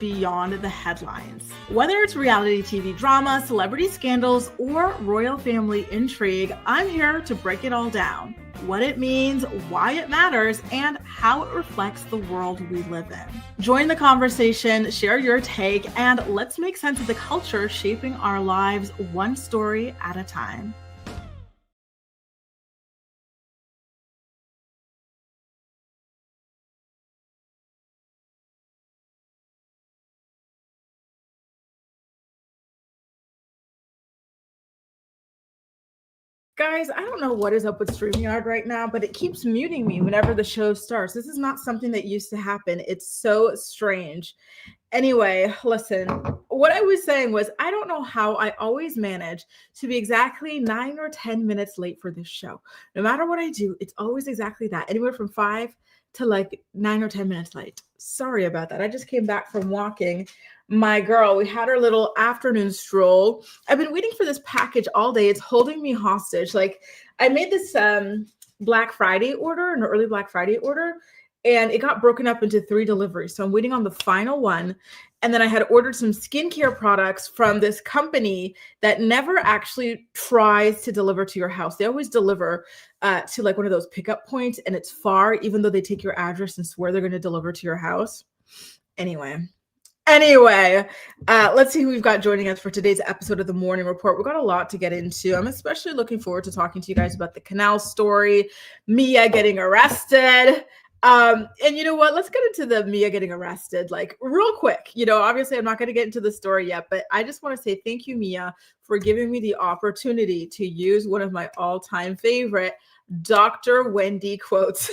beyond the headlines. Whether it's reality TV drama, celebrity scandals, or royal family intrigue, I'm here to break it all down. What it means, why it matters, and how it reflects the world we live in. Join the conversation, share your take, and let's make sense of the culture shaping our lives one story at a time. Guys, I don't know what is up with StreamYard right now, but it keeps muting me whenever the show starts. This is not something that used to happen. It's so strange. Anyway, listen, what I was saying was I don't know how I always manage to be exactly 9 or 10 minutes late for this show. No matter what I do, it's always exactly that. Anywhere from 5 to like 9 or 10 minutes late. Sorry about that. I just came back from walking my girl. We had our little afternoon stroll. I've been waiting for this package all day. It's holding me hostage. Like I made this Black Friday order, an early Black Friday order, and it got broken up into 3 deliveries. So I'm waiting on the final one. And then I had ordered some skincare products from this company that never actually tries to deliver to your house. They always deliver to like one of those pickup points, and it's far, even though they take your address and swear they're going to deliver to your house. Anyway, let's see who we've got joining us for today's episode of the Morning Report. We've got a lot to get into. I'm especially looking forward to talking to you guys about the Kenelle story, Mia getting arrested. And you know what? Let's get into the Mia getting arrested, like real quick. You know, obviously I'm not going to get into the story yet, but I just want to say thank you, Mia, for giving me the opportunity to use one of my all-time favorite Dr. Wendy quotes.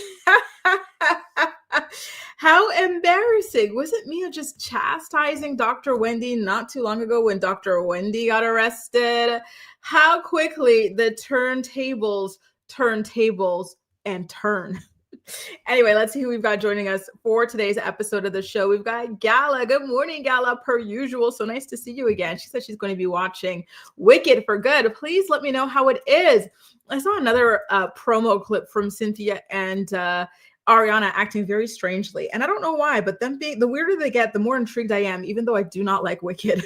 How embarrassing. Wasn't Mia just chastising Dr. Wendy not too long ago when Dr. Wendy got arrested? How quickly the turntables and turn. Anyway, let's see who we've got joining us for today's episode of the show. We've got Gala. Good morning, Gala, per usual. So nice to see you again. She said she's going to be watching Wicked for good. Please let me know how it is. I saw another promo clip from Cynthia and Ariana acting very strangely. And I don't know why, but them being the weirder they get, the more intrigued I am, even though I do not like Wicked.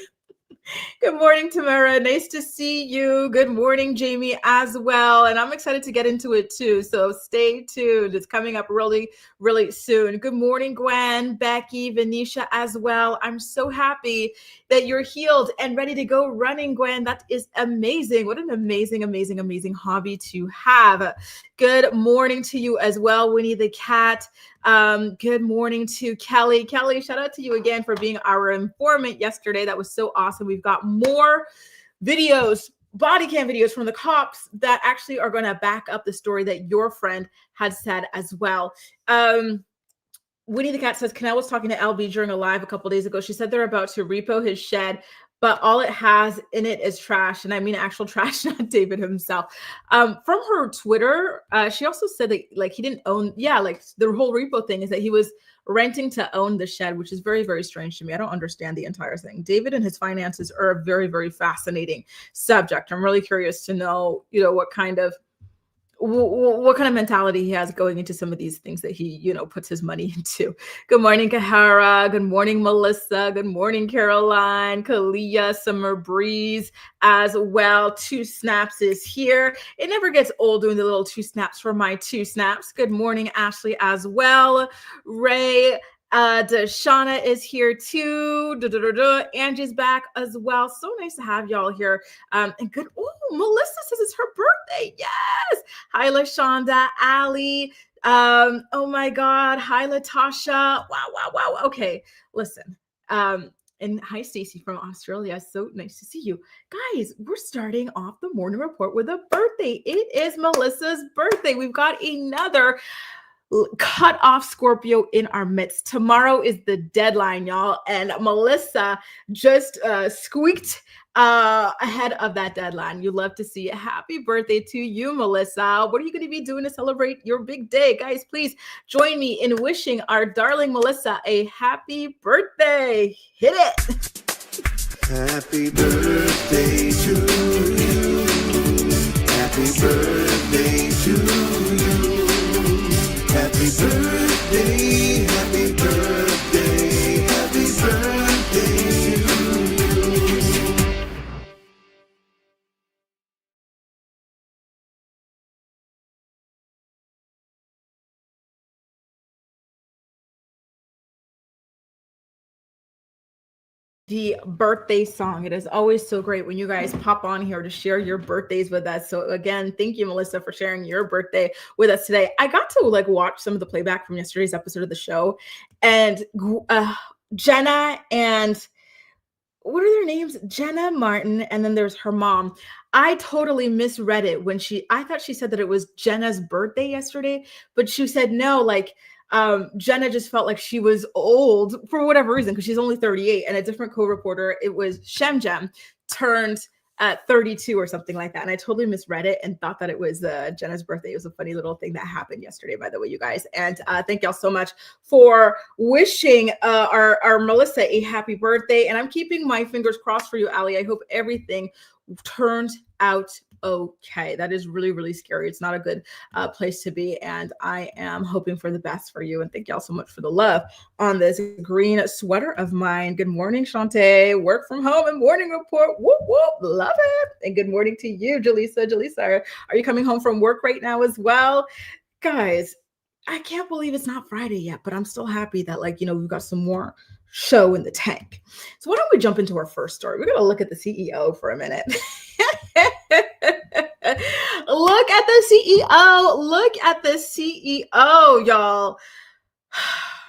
Good morning, Tamara. Nice to see you. Good morning, Jamie, as well. And I'm excited to get into it too. So stay tuned. It's coming up really, really soon. Good morning, Gwen, Becky, Venetia, as well. I'm so happy that you're healed and ready to go running, Gwen. That is amazing. What an amazing, amazing, amazing hobby to have. Good morning to you as well, Winnie the Cat. Good morning to Kelly. Kelly, shout out to you again for being our informant yesterday. That was so awesome. We've got more videos, body cam videos from the cops that actually are going to back up the story that your friend had said as well. Winnie the Cat says, Kenelle was talking to LB during a live a couple days ago. She said they're about to repo his shed, but all it has in it is trash. And I mean actual trash, not David himself. From her Twitter, she also said that like he didn't own, like the whole repo thing is that he was renting to own the shed, which is very, very strange to me. I don't understand the entire thing. David and his finances are a very, very fascinating subject. I'm really curious to know, what kind of mentality he has going into some of these things that he, puts his money into. Good morning, Kahara. Good morning, Melissa. Good morning, Caroline, Kalia, Summer Breeze as well. 2 Snaps is here. It never gets old doing the little 2 snaps for my 2 snaps. Good morning, Ashley, as well. Ray, Deshauna is here too. Angie's back as well. So nice to have y'all here. And good. Oh, Melissa says it's her birthday. Yes. Hi, LaShonda, Allie. Oh my God. Hi, Latasha. Wow. Okay. Listen. And hi, Stacey from Australia. So nice to see you. Guys, we're starting off the morning report with a birthday. It is Melissa's birthday. We've got another cut off Scorpio in our midst. Tomorrow is the deadline, y'all. And Melissa just squeaked ahead of that deadline. You love to see it. Happy birthday to you, Melissa. What are you going to be doing to celebrate your big day? Guys, please join me in wishing our darling Melissa a happy birthday. Hit it. Happy birthday to you. Happy birthday to you. Happy birthday, happy birthday, happy birthday. the birthday song. It is always so great when you guys pop on here to share your birthdays with us. So again, thank you, Melissa, for sharing your birthday with us today. I got to like watch some of the playback from yesterday's episode of the show, and Jenna and what are their names? Jenna Martin, and then there's her mom. I totally misread it when I thought she said that it was Jenna's birthday yesterday, but she said no, like Jenna just felt like she was old for whatever reason, because she's only 38, and a different co-reporter, it was Shemjem, turned 32 or something like that. And I totally misread it and thought that it was Jenna's birthday. It was a funny little thing that happened yesterday, by the way, you guys. And thank y'all so much for wishing our Melissa a happy birthday. And I'm keeping my fingers crossed for you, Ali. I hope everything turns out okay. That is really, really scary. It's not a good place to be. And I am hoping for the best for you. And thank y'all so much for the love on this green sweater of mine. Good morning, Shantae. Work from home and morning report. Whoop, whoop. Love it. And good morning to you, Jaleesa. Jaleesa, are you coming home from work right now as well? Guys, I can't believe it's not Friday yet, but I'm still happy that, like, we've got some more show in the tank. So why don't we jump into our first story? We're going to look at the CEO for a minute. Look at the CEO. Look at the CEO, y'all.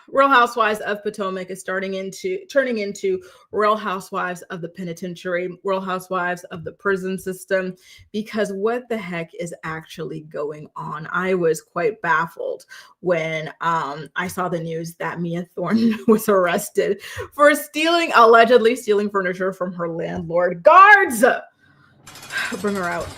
Real Housewives of Potomac is turning into Real Housewives of the Penitentiary, Real Housewives of the prison system, because what the heck is actually going on? I was quite baffled when I saw the news that Mia Thornton was arrested for allegedly stealing furniture from her landlord. Guards! Bring her out.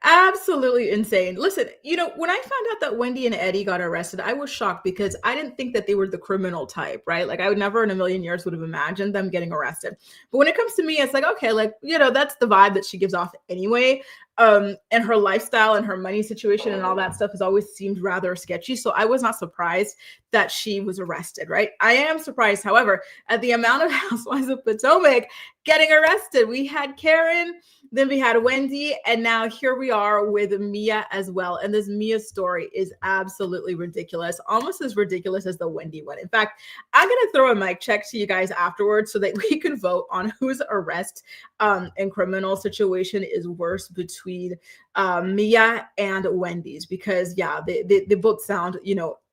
Absolutely insane. Listen, when I found out that Wendy and Eddie got arrested, I was shocked because I didn't think that they were the criminal type, right? Like, I would never in a million years would have imagined them getting arrested. But when it comes to Mia, it's like, okay, like, that's the vibe that she gives off anyway. And her lifestyle and her money situation and all that stuff has always seemed rather sketchy. So I was not surprised that she was arrested, right? I am surprised, however, at the amount of Housewives of Potomac getting arrested. We had Karen, then we had Wendy, and now here we are with Mia as well. And this Mia story is absolutely ridiculous, almost as ridiculous as the Wendy one. In fact, I'm going to throw a mic check to you guys afterwards so that we can vote on whose arrest and criminal situation is worse between Mia and Wendy's, because they both sound,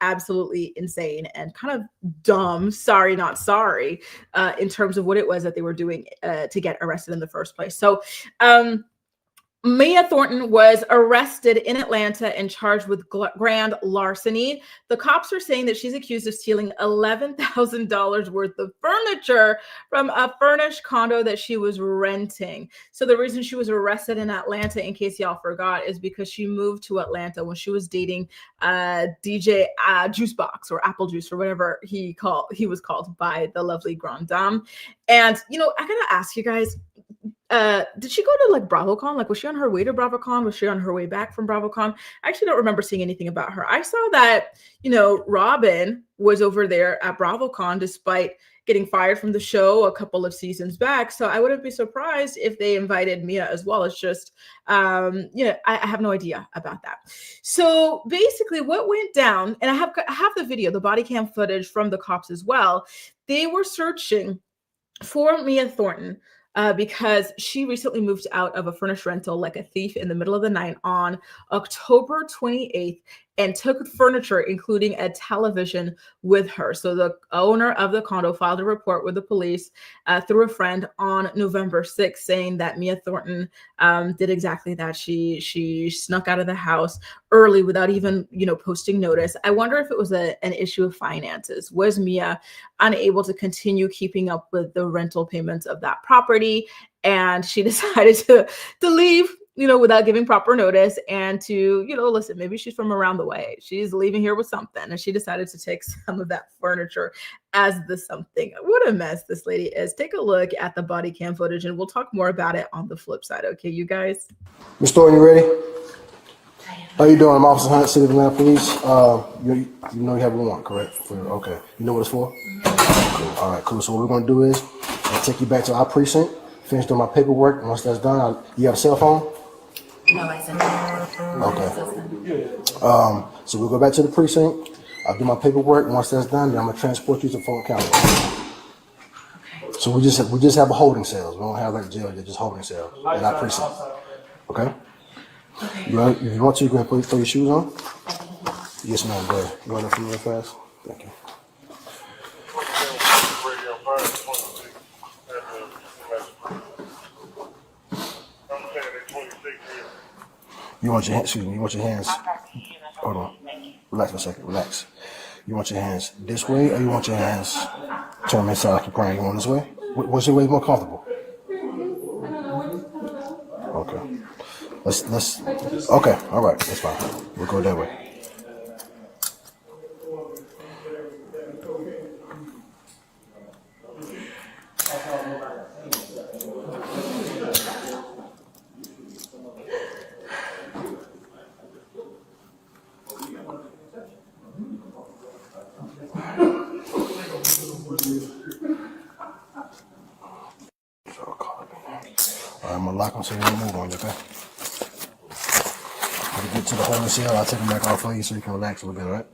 absolutely insane and kind of dumb. Sorry, not sorry, in terms of what it was that they were doing to get arrested in the first place. So Mia Thornton was arrested in Atlanta and charged with grand larceny. The cops are saying that she's accused of stealing $11,000 worth of furniture from a furnished condo that she was renting. So the reason she was arrested in Atlanta, in case y'all forgot, is because she moved to Atlanta when she was dating DJ Juicebox, or Apple Juice, or whatever he was called by the lovely Grand Dame. And, I gotta ask you guys, did she go to like BravoCon? Like, was she on her way to BravoCon? Was she on her way back from BravoCon? I actually don't remember seeing anything about her. I saw that, Robin was over there at BravoCon despite getting fired from the show a couple of seasons back. So I wouldn't be surprised if they invited Mia as well. It's just, I have no idea about that. So basically what went down, and I have the video, the body cam footage from the cops as well. They were searching for Mia Thornton because she recently moved out of a furnished rental like a thief in the middle of the night on October 28th and took furniture, including a television, with her. So the owner of the condo filed a report with the police through a friend on November 6th, saying that Mia Thornton did exactly that. She snuck out of the house early without even, posting notice. I wonder if it was an issue of finances. Was Mia unable to continue keeping up with the rental payments of that property? And she decided to leave, without giving proper notice, and to, listen, maybe she's from around the way. She's leaving here with something, and she decided to take some of that furniture as the something. What a mess this lady is. Take a look at the body cam footage, and we'll talk more about it on the flip side. Okay, you guys? Ms. Thornton, you ready? How you doing? I'm Officer Hunt, City of Atlanta Police. You know you have a warrant, correct? Okay. You know what it's for? Cool. All right, cool. So what we're going to do is I'll take you back to our precinct, finish doing my paperwork, and once that's done, you have a cell phone? No, I sent it. Okay. So we'll go back to the precinct. I'll do my paperwork. Once that's done, then I'm gonna transport you to Thornton County. Okay. So we just have a holding cells. We don't have like jail. They're just holding cells. They're not precinct. Okay. Okay. If you want to, you can throw your shoes on. Yes, ma'am. Go ahead. Go ahead real fast. Thank you. You want your hands? Excuse me. You want your hands? Hold on. Relax for a second. Relax. You want your hands this way, or you want your hands turn them inside like you're praying? You want this way? What's your way more comfortable? Okay. Let's. Okay. All right. That's fine. We'll go that way. I'm gonna lock them so you don't move on you, okay? When you get to the holding cell, I'll take them back off for you so you can relax a little bit, all right?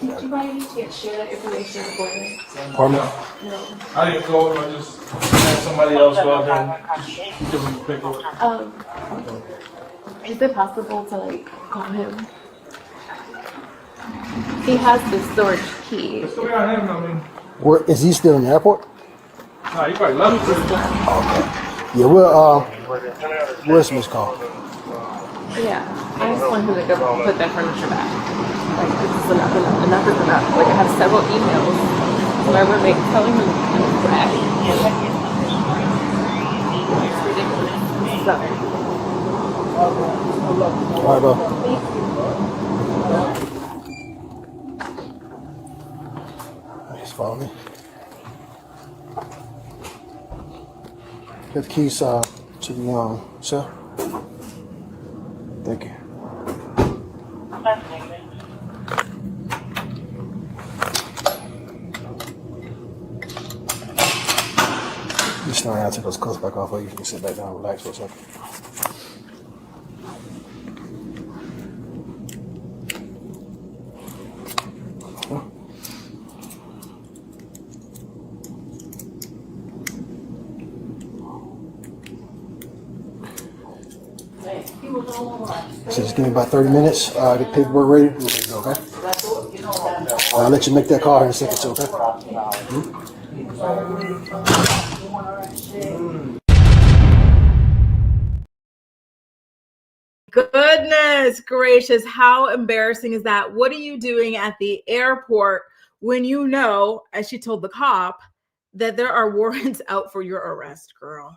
Did you by any chance share that information with the board? Pardon me? No. I didn't go, I just had somebody else go out there and just give him the paperwork. Is it possible to like call him? He has the storage key. Still got him, I mean, Where is he still in the airport? nah, you probably left Just it. left. Yeah, where's Miss Call? Yeah. I just want him to go put that furniture back. Like this is enough is enough. Like I have several emails from my roommate telling me I'm trash. It's ridiculous. So. All right, bro. Just follow me. Get the keys to the cell. Thank you. Just stand around, take those cuffs back off, or you can sit back down and relax for a second. So just give me about 30 minutes. Get paperwork ready. We'll get go, okay? I'll let you make that call in a second, too, okay? Goodness gracious, how embarrassing is that? What are you doing at the airport when you know, as she told the cop, that there are warrants out for your arrest, girl?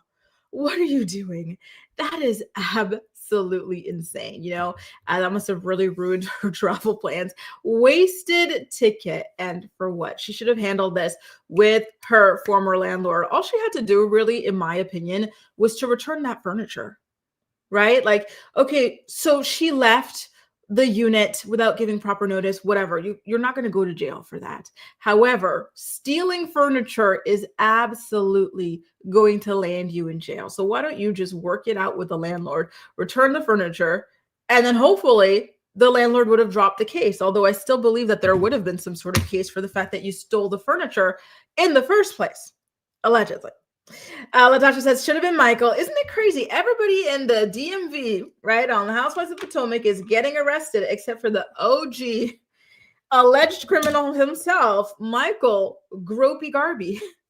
What are you doing? That is absolutely insane. You know, that must have really ruined her travel plans. Wasted ticket. And for what? She should have handled this with her former landlord. All she had to do, really, in my opinion, was to return that furniture. Right? Like, okay, so she left the unit without giving proper notice, whatever. You're not going to go to jail for that. However, stealing furniture is absolutely going to land you in jail. So why don't you just work it out with the landlord, return the furniture, and then hopefully the landlord would have dropped the case. Although I still believe that there would have been some sort of case for the fact that you stole the furniture in the first place, allegedly. Latasha says, should have been Michael. Isn't it crazy? Everybody in the DMV, right, on the Housewives of Potomac is getting arrested except for the OG alleged criminal himself, Michael Gropey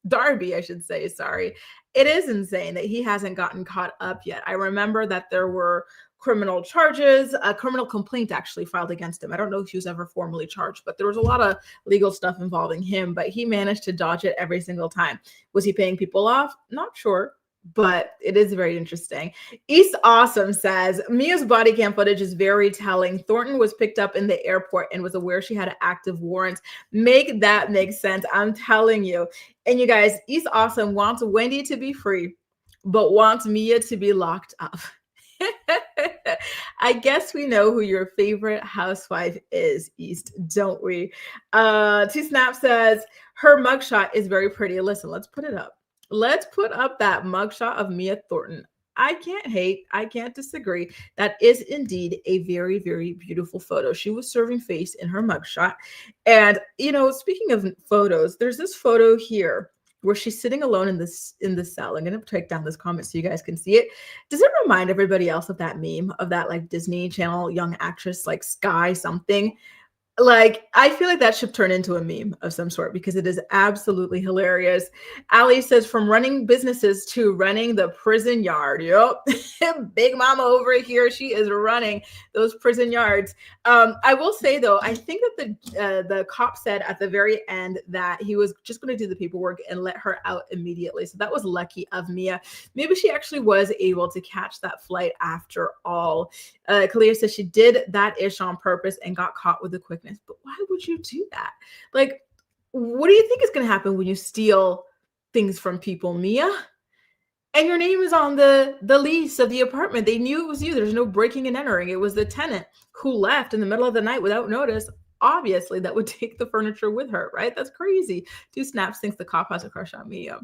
Darby, I should say. Sorry. It is insane that he hasn't gotten caught up yet. I remember that there were criminal charges, a criminal complaint actually filed against him. I don't know if he was ever formally charged, but there was a lot of legal stuff involving him, but he managed to dodge it every single time. Was he paying people off? Not sure, but it is very interesting. East Awesome says, Mia's body cam footage is very telling. Thornton was picked up in the airport and was aware she had an active warrant. Make that make sense. I'm telling you. And you guys, East Awesome wants Wendy to be free, but wants Mia to be locked up. I guess we know who your favorite housewife is, East, don't we? T Snap says her mugshot is very pretty. Listen, let's put it up. Let's put up that mugshot of Mia Thornton. I can't hate. I can't disagree. That is indeed a very, very beautiful photo. She was serving face in her mugshot. And, speaking of photos, there's this photo here where she's sitting alone in the cell. I'm going to take down this comment so you guys can see it. Does it remind everybody else of that meme of that like Disney Channel young actress, like Sky something? Like, I feel like that should turn into a meme of some sort because it is absolutely hilarious. Ali says, from running businesses to running the prison yard. Yep. Big mama over here. She is running those prison yards. I will say, though, I think that the cop said at the very end that he was just going to do the paperwork and let her out immediately. So that was lucky of Mia. Maybe she actually was able to catch that flight after all. Kalia says she did that ish on purpose and got caught with the quickness. But why would you do that? Like, what do you think is going to happen when you steal things from people, Mia? And your name is on the lease of the apartment. They knew it was you. There's no breaking and entering. It was the tenant who left in the middle of the night without notice. Obviously, that would take the furniture with her, right? That's crazy. Two Snaps thinks the cop has a crush on Mia.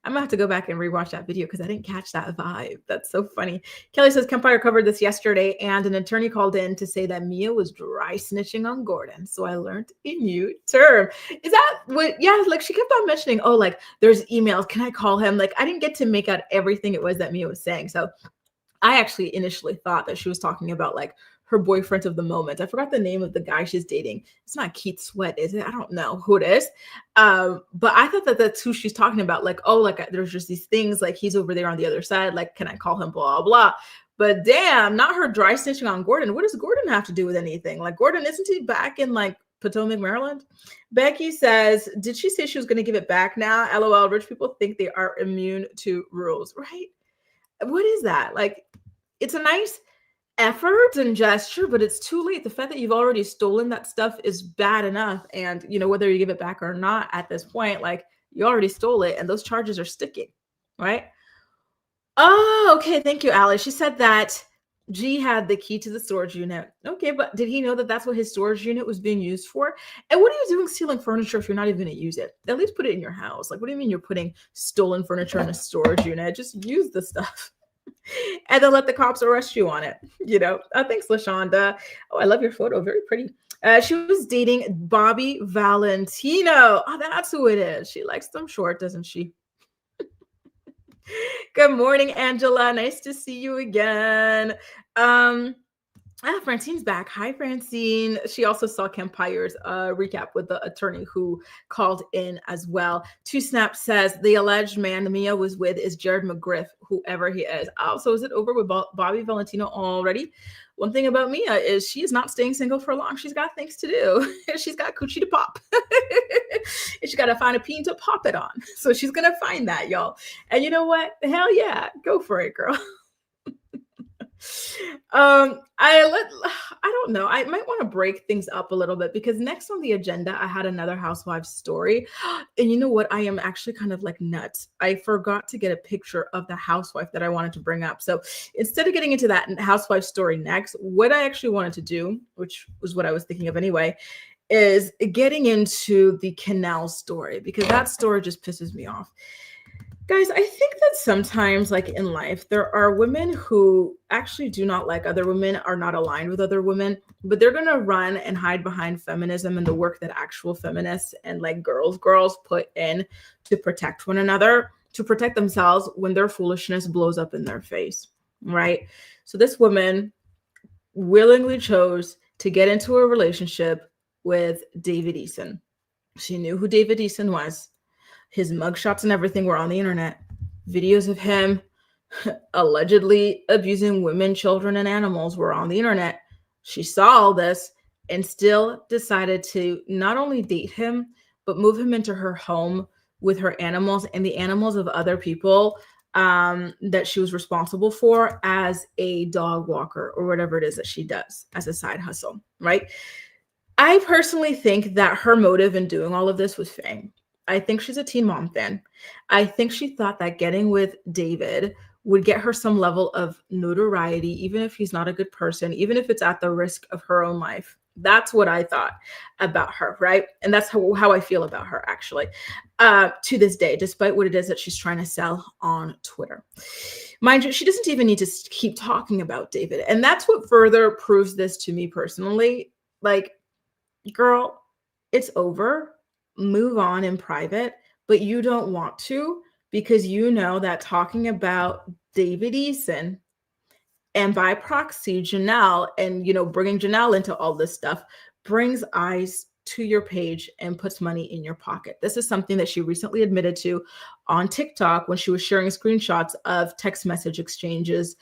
I'm gonna have to go back and rewatch that video because I didn't catch that vibe. That's so funny. Kelly says Campfire covered this yesterday, and an attorney called in to say that Mia was dry snitching on Gordon. So I learned a new term. Is that what? Yeah, like she kept on mentioning, oh, like there's emails. Can I call him? Like I didn't get to make out everything it was that Mia was saying. So I actually initially thought that she was talking about like her boyfriend of the moment. I forgot the name of the guy she's dating. It's not Keith Sweat, is it? I don't know who it is. But I thought that that's who she's talking about. Like, oh, like there's just these things like he's over there on the other side. Like, can I call him? Blah, blah. But damn, not her dry snitching on Gordon. What does Gordon have to do with anything? Like Gordon, isn't he back in like Potomac, Maryland? Becky says, did she say she was going to give it back now? LOL, rich people think they are immune to rules, right? What is that? Like, it's a nice effort and gesture, but it's too late. The fact that you've already stolen that stuff is bad enough. And, whether you give it back or not at this point, like you already stole it and those charges are sticking, right? Oh, okay. Thank you, Allie. She said that G had the key to the storage unit. Okay, but did he know that that's what his storage unit was being used for? And what are you doing stealing furniture if you're not even going to use it? At least put it in your house. Like, what do you mean you're putting stolen furniture in a storage unit? Just use the stuff. And then let the cops arrest you on it. Thanks, LaShonda. Oh, I love your photo. Very pretty. She was dating Bobby Valentino. Oh, that's who it is. She likes them short, doesn't she? Good morning, Angela. Nice to see you again. Francine's back. Hi, Francine. She also saw Kempire's recap with the attorney who called in as well. Two Snap says the alleged man Mia was with is Jared McGriff, whoever he is. Oh, so is it over with Bobby Valentino already? One thing about Mia is she is not staying single for long. She's got things to do. She's got coochie to pop. And she got to find a peen to pop it on. So she's going to find that, y'all. And you know what? Hell yeah. Go for it, girl. I don't know. I might want to break things up a little bit because next on the agenda, I had another housewife story. And you know what? I am actually kind of like nuts. I forgot to get a picture of the housewife that I wanted to bring up. So instead of getting into that housewife story next, what I actually wanted to do, which was what I was thinking of anyway, is getting into the Kenelle story because that story just pisses me off. Guys, I think that sometimes, like in life, there are women who actually do not like other women, are not aligned with other women, but they're going to run and hide behind feminism and the work that actual feminists and like girls put in to protect one another, to protect themselves when their foolishness blows up in their face, right? So this woman willingly chose to get into a relationship with David Eason. She knew who David Eason was. His mugshots and everything were on the internet. Videos of him allegedly abusing women, children, and animals were on the internet. She saw all this and still decided to not only date him, but move him into her home with her animals and the animals of other people that she was responsible for as a dog walker or whatever it is that she does as a side hustle, right? I personally think that her motive in doing all of this was fame. I think she's a Teen Mom fan. I think she thought that getting with David would get her some level of notoriety, even if he's not a good person, even if it's at the risk of her own life. That's what I thought about her, right? And that's how I feel about her, actually, to this day, despite what it is that she's trying to sell on Twitter. Mind you, she doesn't even need to keep talking about David. And that's what further proves this to me personally. Like, girl, it's over. Move on in private, but you don't want to, because you know that talking about David Eason and by proxy Kenelle, and bringing Kenelle into all this stuff, brings eyes to your page and puts money in your pocket. This is something that she recently admitted to on TikTok when she was sharing screenshots of text message exchanges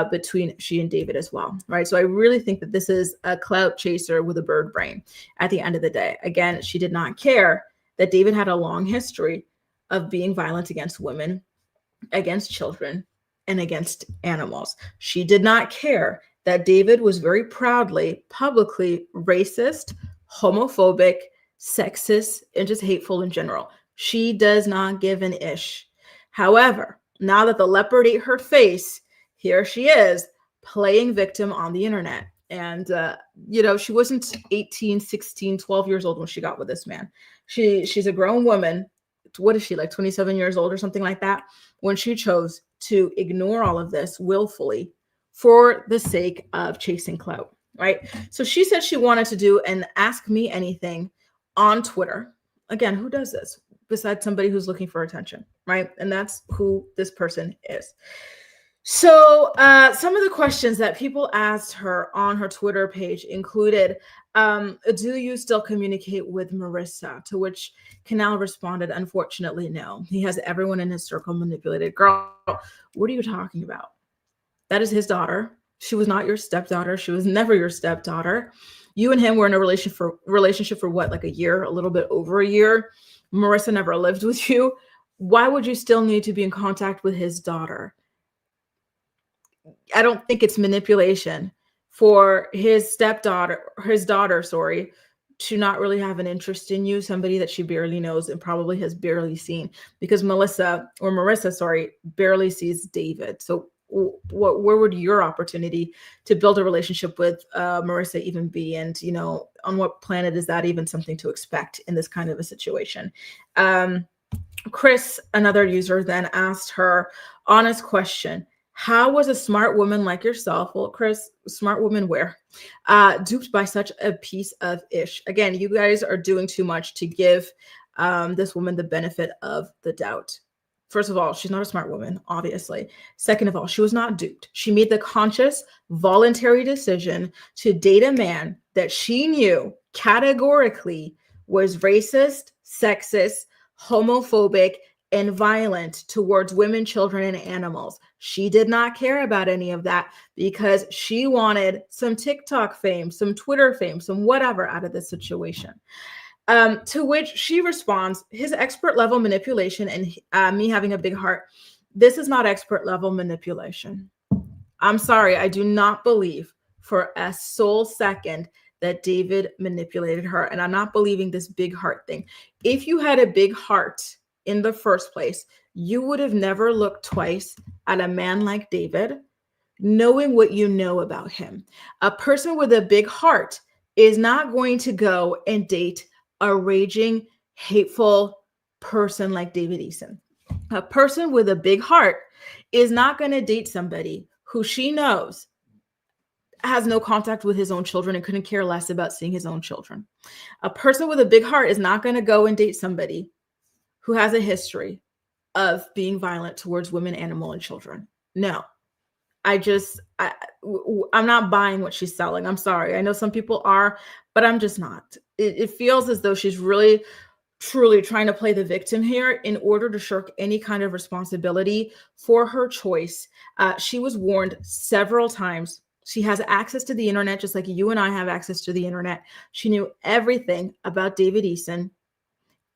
between she and David as well, right? So I really think that this is a clout chaser with a bird brain at the end of the day. Again, she did not care that David had a long history of being violent against women, against children, and against animals. She did not care that David was very proudly, publicly racist, homophobic, sexist, and just hateful in general. She does not give an ish. However, now that the leopard ate her face, here she is playing victim on the internet. And, she wasn't 18, 16, 12 years old when she got with this man. She's a grown woman. What is she, like 27 years old or something like that, when she chose to ignore all of this willfully for the sake of chasing clout, right? So she said she wanted to do an Ask Me Anything on Twitter. Again, who does this besides somebody who's looking for attention, right? And that's who this person is. So some of the questions that people asked her on her Twitter page included, do you still communicate with Marissa? To which Kenelle responded, unfortunately, no. He has everyone in his circle manipulated. Girl, what are you talking about? That is his daughter. She was not your stepdaughter. She was never your stepdaughter. You and him were in a relationship for what, like a year, a little bit over a year. Marissa never lived with you. Why would you still need to be in contact with his daughter? I don't think it's manipulation for his daughter, to not really have an interest in you, somebody that she barely knows and probably has barely seen, because Marissa, barely sees David. So where would your opportunity to build a relationship with Marissa even be? And, on what planet is that even something to expect in this kind of a situation? Chris, another user, then asked her honest question. How was a smart woman like yourself, well, Chris, smart woman where, duped by such a piece of ish? Again, you guys are doing too much to give this woman the benefit of the doubt. First of all, she's not a smart woman, obviously. Second of all, she was not duped. She made the conscious, voluntary decision to date a man that she knew categorically was racist, sexist, homophobic, and violent towards women, children, and animals. She did not care about any of that because she wanted some TikTok fame, some Twitter fame, some whatever out of this situation. To which she responds, his expert level manipulation and me having a big heart. This is not expert level manipulation. I'm sorry. I do not believe for a sole second that David manipulated her. And I'm not believing this big heart thing. If you had a big heart in the first place, you would have never looked twice at a man like David, knowing what you know about him. A person with a big heart is not going to go and date a raging, hateful person like David Eason. A person with a big heart is not going to date somebody who she knows has no contact with his own children and couldn't care less about seeing his own children. A person with a big heart is not going to go and date somebody who has a history of being violent towards women, animal, and children. No, I'm not buying what she's selling. I'm sorry. I know some people are, but I'm just not. It feels as though she's really, truly trying to play the victim here in order to shirk any kind of responsibility for her choice. She was warned several times. She has access to the internet, just like you and I have access to the internet. She knew everything about David Eason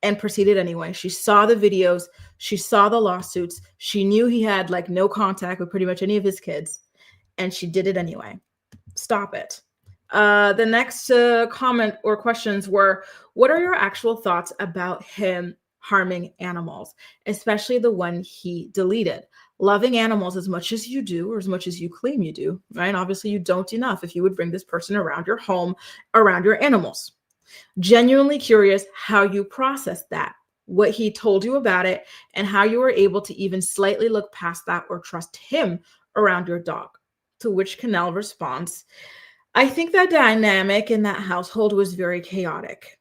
and proceeded anyway. She saw the videos. She saw the lawsuits. She knew he had no contact with pretty much any of his kids, and she did it anyway. Stop it. The next comment or questions were, what are your actual thoughts about him harming animals, especially the one he deleted? loving animals as much as you do, or as much as you claim you do, right? Obviously, you don't enough if you would bring this person around your home, around your animals. Genuinely curious how you processed that, what he told you about it, and how you were able to even slightly look past that or trust him around your dog. To which Kenelle responds, I think that dynamic in that household was very chaotic.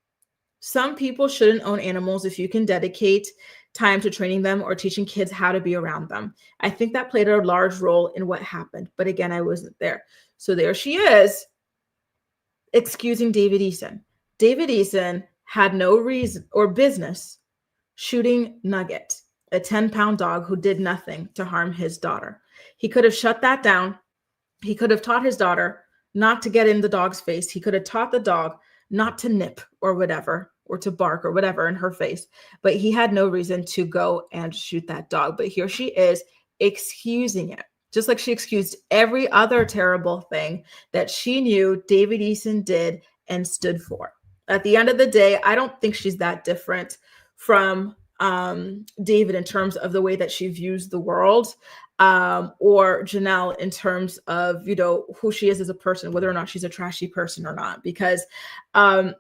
Some people shouldn't own animals if you can dedicate time to training them or teaching kids how to be around them. I think that played a large role in what happened. But again, I wasn't there. So there she is, excusing David Eason. David Eason had no reason or business shooting Nugget, a 10-pound dog who did nothing to harm his daughter. He could have shut that down. He could have taught his daughter not to get in the dog's face. He could have taught the dog not to nip or whatever, or to bark or whatever in her face. But he had no reason to go and shoot that dog. But here she is excusing it, just like she excused every other terrible thing that she knew David Eason did and stood for. At the end of the day, I don't think she's that different from David in terms of the way that she views the world, or Janelle in terms of, who she is as a person, whether or not she's a trashy person or not, because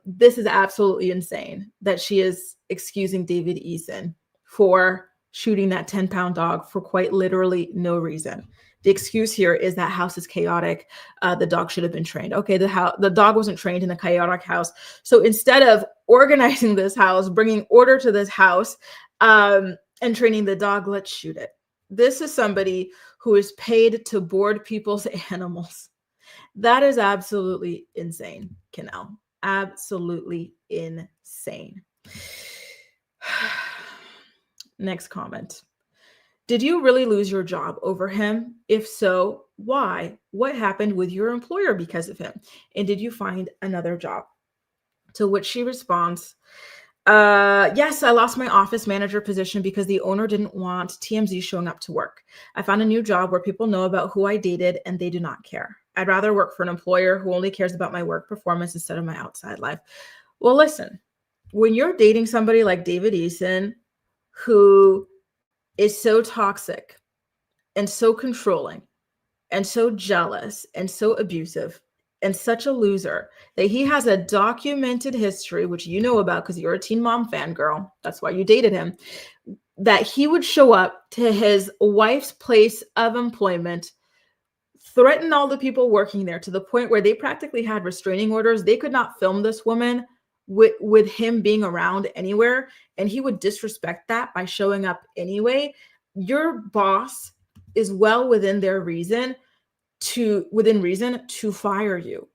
this is absolutely insane that she is excusing David Eason for shooting that 10-pound dog for quite literally no reason. The excuse here is that house is chaotic. The dog should have been trained. Okay, the dog wasn't trained in a chaotic house. So instead of organizing this house, bringing order to this house, and training the dog, let's shoot it. This is somebody who is paid to board people's animals. That is absolutely insane, Kenelle. Absolutely insane. Next comment. Did you really lose your job over him? If so, why? What happened with your employer because of him? And did you find another job? To which she responds, yes, I lost my office manager position because the owner didn't want TMZ showing up to work. I found a new job where people know about who I dated and they do not care. I'd rather work for an employer who only cares about my work performance instead of my outside life. Well, listen, when you're dating somebody like David Eason, who is so toxic and so controlling and so jealous and so abusive and such a loser, that he has a documented history, which you know about because you're a Teen Mom fangirl, that's why you dated him, that he would show up to his wife's place of employment, threaten all the people working there to the point where they practically had restraining orders. They could not film this woman with him being around anywhere, and he would disrespect that by showing up anyway. Your boss is well within reason to fire you.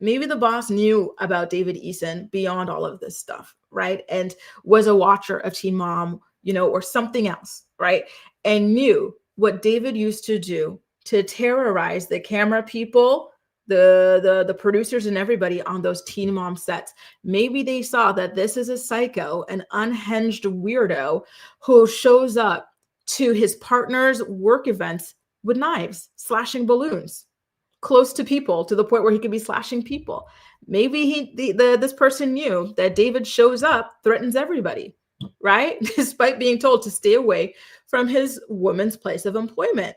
Maybe the boss knew about David Eason beyond all of this stuff, right? And was a watcher of Teen Mom, or something else, right? And knew what David used to do to terrorize the camera people, the producers and everybody on those Teen Mom sets. Maybe they saw that this is a psycho, an unhinged weirdo who shows up to his partner's work events with knives, slashing balloons close to people to the point where he could be slashing people. Maybe this person knew that David shows up, threatens everybody, right? Despite being told to stay away from his woman's place of employment.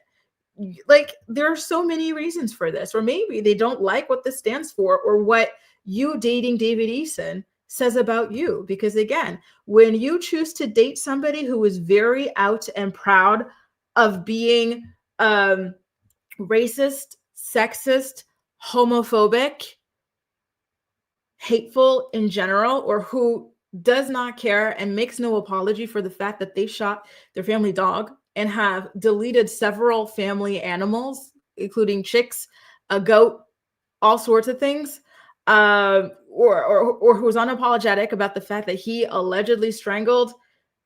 Like, there are so many reasons for this, or maybe they don't like what this stands for or what you dating David Eason says about you. Because again, when you choose to date somebody who is very out and proud of being racist, sexist, homophobic, hateful in general, or who does not care and makes no apology for the fact that they shot their family dog and have deleted several family animals, including chicks, a goat, all sorts of things, or who's unapologetic about the fact that he allegedly strangled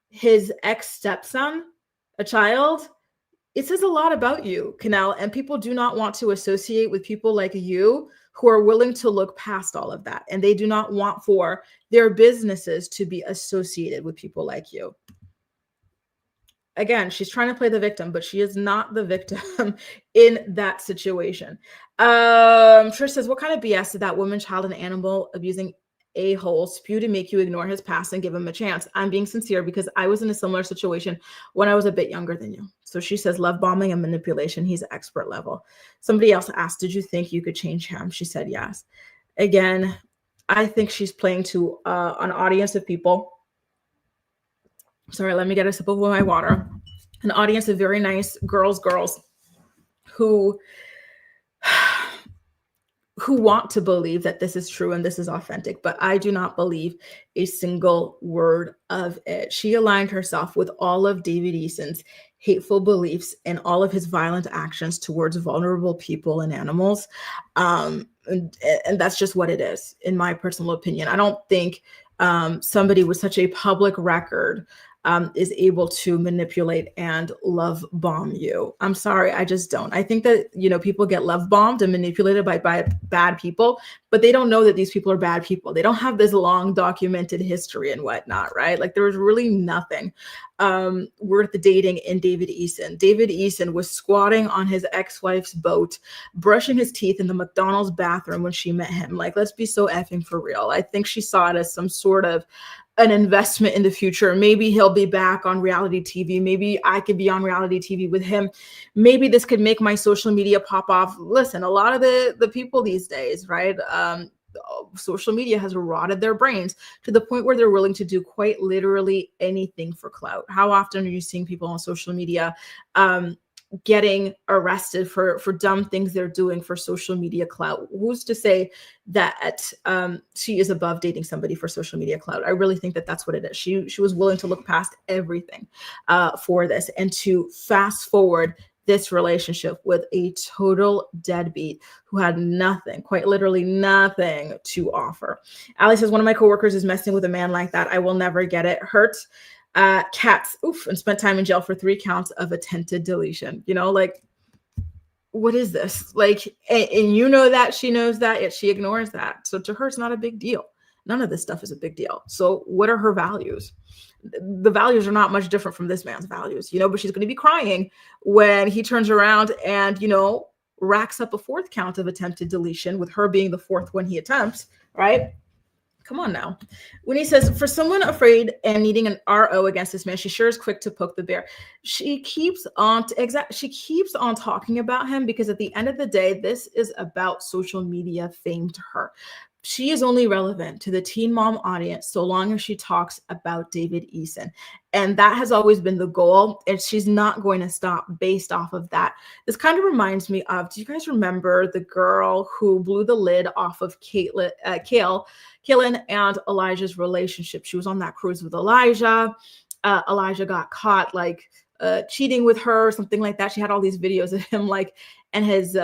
his ex-stepson, a child, it says a lot about you, Kenelle, and people do not want to associate with people like you who are willing to look past all of that. And they do not want for their businesses to be associated with people like you. Again, she's trying to play the victim, but she is not the victim in that situation. Trish says, what kind of BS did that woman, child, and animal abusing a-hole spew to make you ignore his past and give him a chance. I'm being sincere because I was in a similar situation when I was a bit younger than you. So she says, love bombing and manipulation. He's expert level. Somebody else asked, did you think you could change him? She said, yes. Again, I think she's playing to an audience of people. Sorry, let me get a sip of my water. An audience of very nice girls who want to believe that this is true and this is authentic, but I do not believe a single word of it. She aligned herself with all of David Eason's hateful beliefs and all of his violent actions towards vulnerable people and animals. And that's just what it is, in my personal opinion. I don't think somebody with such a public record is able to manipulate and love bomb you. I'm sorry, I just don't. I think that, people get love bombed and manipulated by bad people, but they don't know that these people are bad people. They don't have this long documented history and whatnot, right? Like there was really nothing worth dating in David Eason. David Eason was squatting on his ex-wife's boat, brushing his teeth in the McDonald's bathroom when she met him. Like, let's be so effing for real. I think she saw it as some sort of an investment in the future. Maybe he'll be back on reality TV. Maybe I could be on reality TV with him. Maybe this could make my social media pop off. Listen, a lot of the people these days, right? Social media has rotted their brains to the point where they're willing to do quite literally anything for clout. How often are you seeing people on social media getting arrested for dumb things they're doing for social media clout? Who's to say that she is above dating somebody for social media clout? I really think that that's what it is. She was willing to look past everything for this and to fast forward this relationship with a total deadbeat who had nothing, quite literally nothing to offer. Allie says, one of my coworkers is messing with a man like that. I will never get it. Hurts. Cats, and spent time in jail for 3 counts of attempted deletion. Like, what is this? Like, and that she knows that, yet she ignores that. So to her, it's not a big deal. None of this stuff is a big deal. So what are her values? The values are not much different from this man's values, but she's going to be crying when he turns around and, racks up a 4th count of attempted deletion, with her being the 4th one he attempts, right? Come on now. When he says, for someone afraid and needing an RO against this man, she sure is quick to poke the bear. She keeps on talking about him because at the end of the day, this is about social media fame to her. She is only relevant to the teen mom audience so long as she talks about David Eason. And that has always been the goal. And she's not going to stop based off of that. This kind of reminds me of, do you guys remember the girl who blew the lid off of Kaylin and Elijah's relationship? She was on that cruise with Elijah. Elijah got caught cheating with her or something like that. She had all these videos of him and his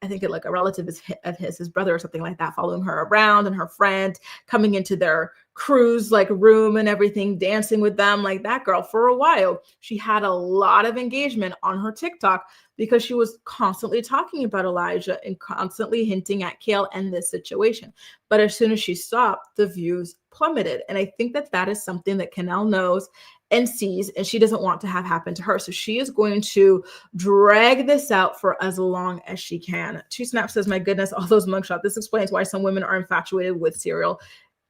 I think a relative of his brother or something like that, following her around, and her friend coming into their cruise room and everything, dancing with them. Like, that girl, for a while, she had a lot of engagement on her TikTok because she was constantly talking about Elijah and constantly hinting at Kale and this situation. But as soon as she stopped, the views plummeted. And I think that is something that Kenelle knows and sees, and she doesn't want to have happen to her. So she is going to drag this out for as long as she can. 2Snap says, my goodness, all those mugshots. This explains why some women are infatuated with serial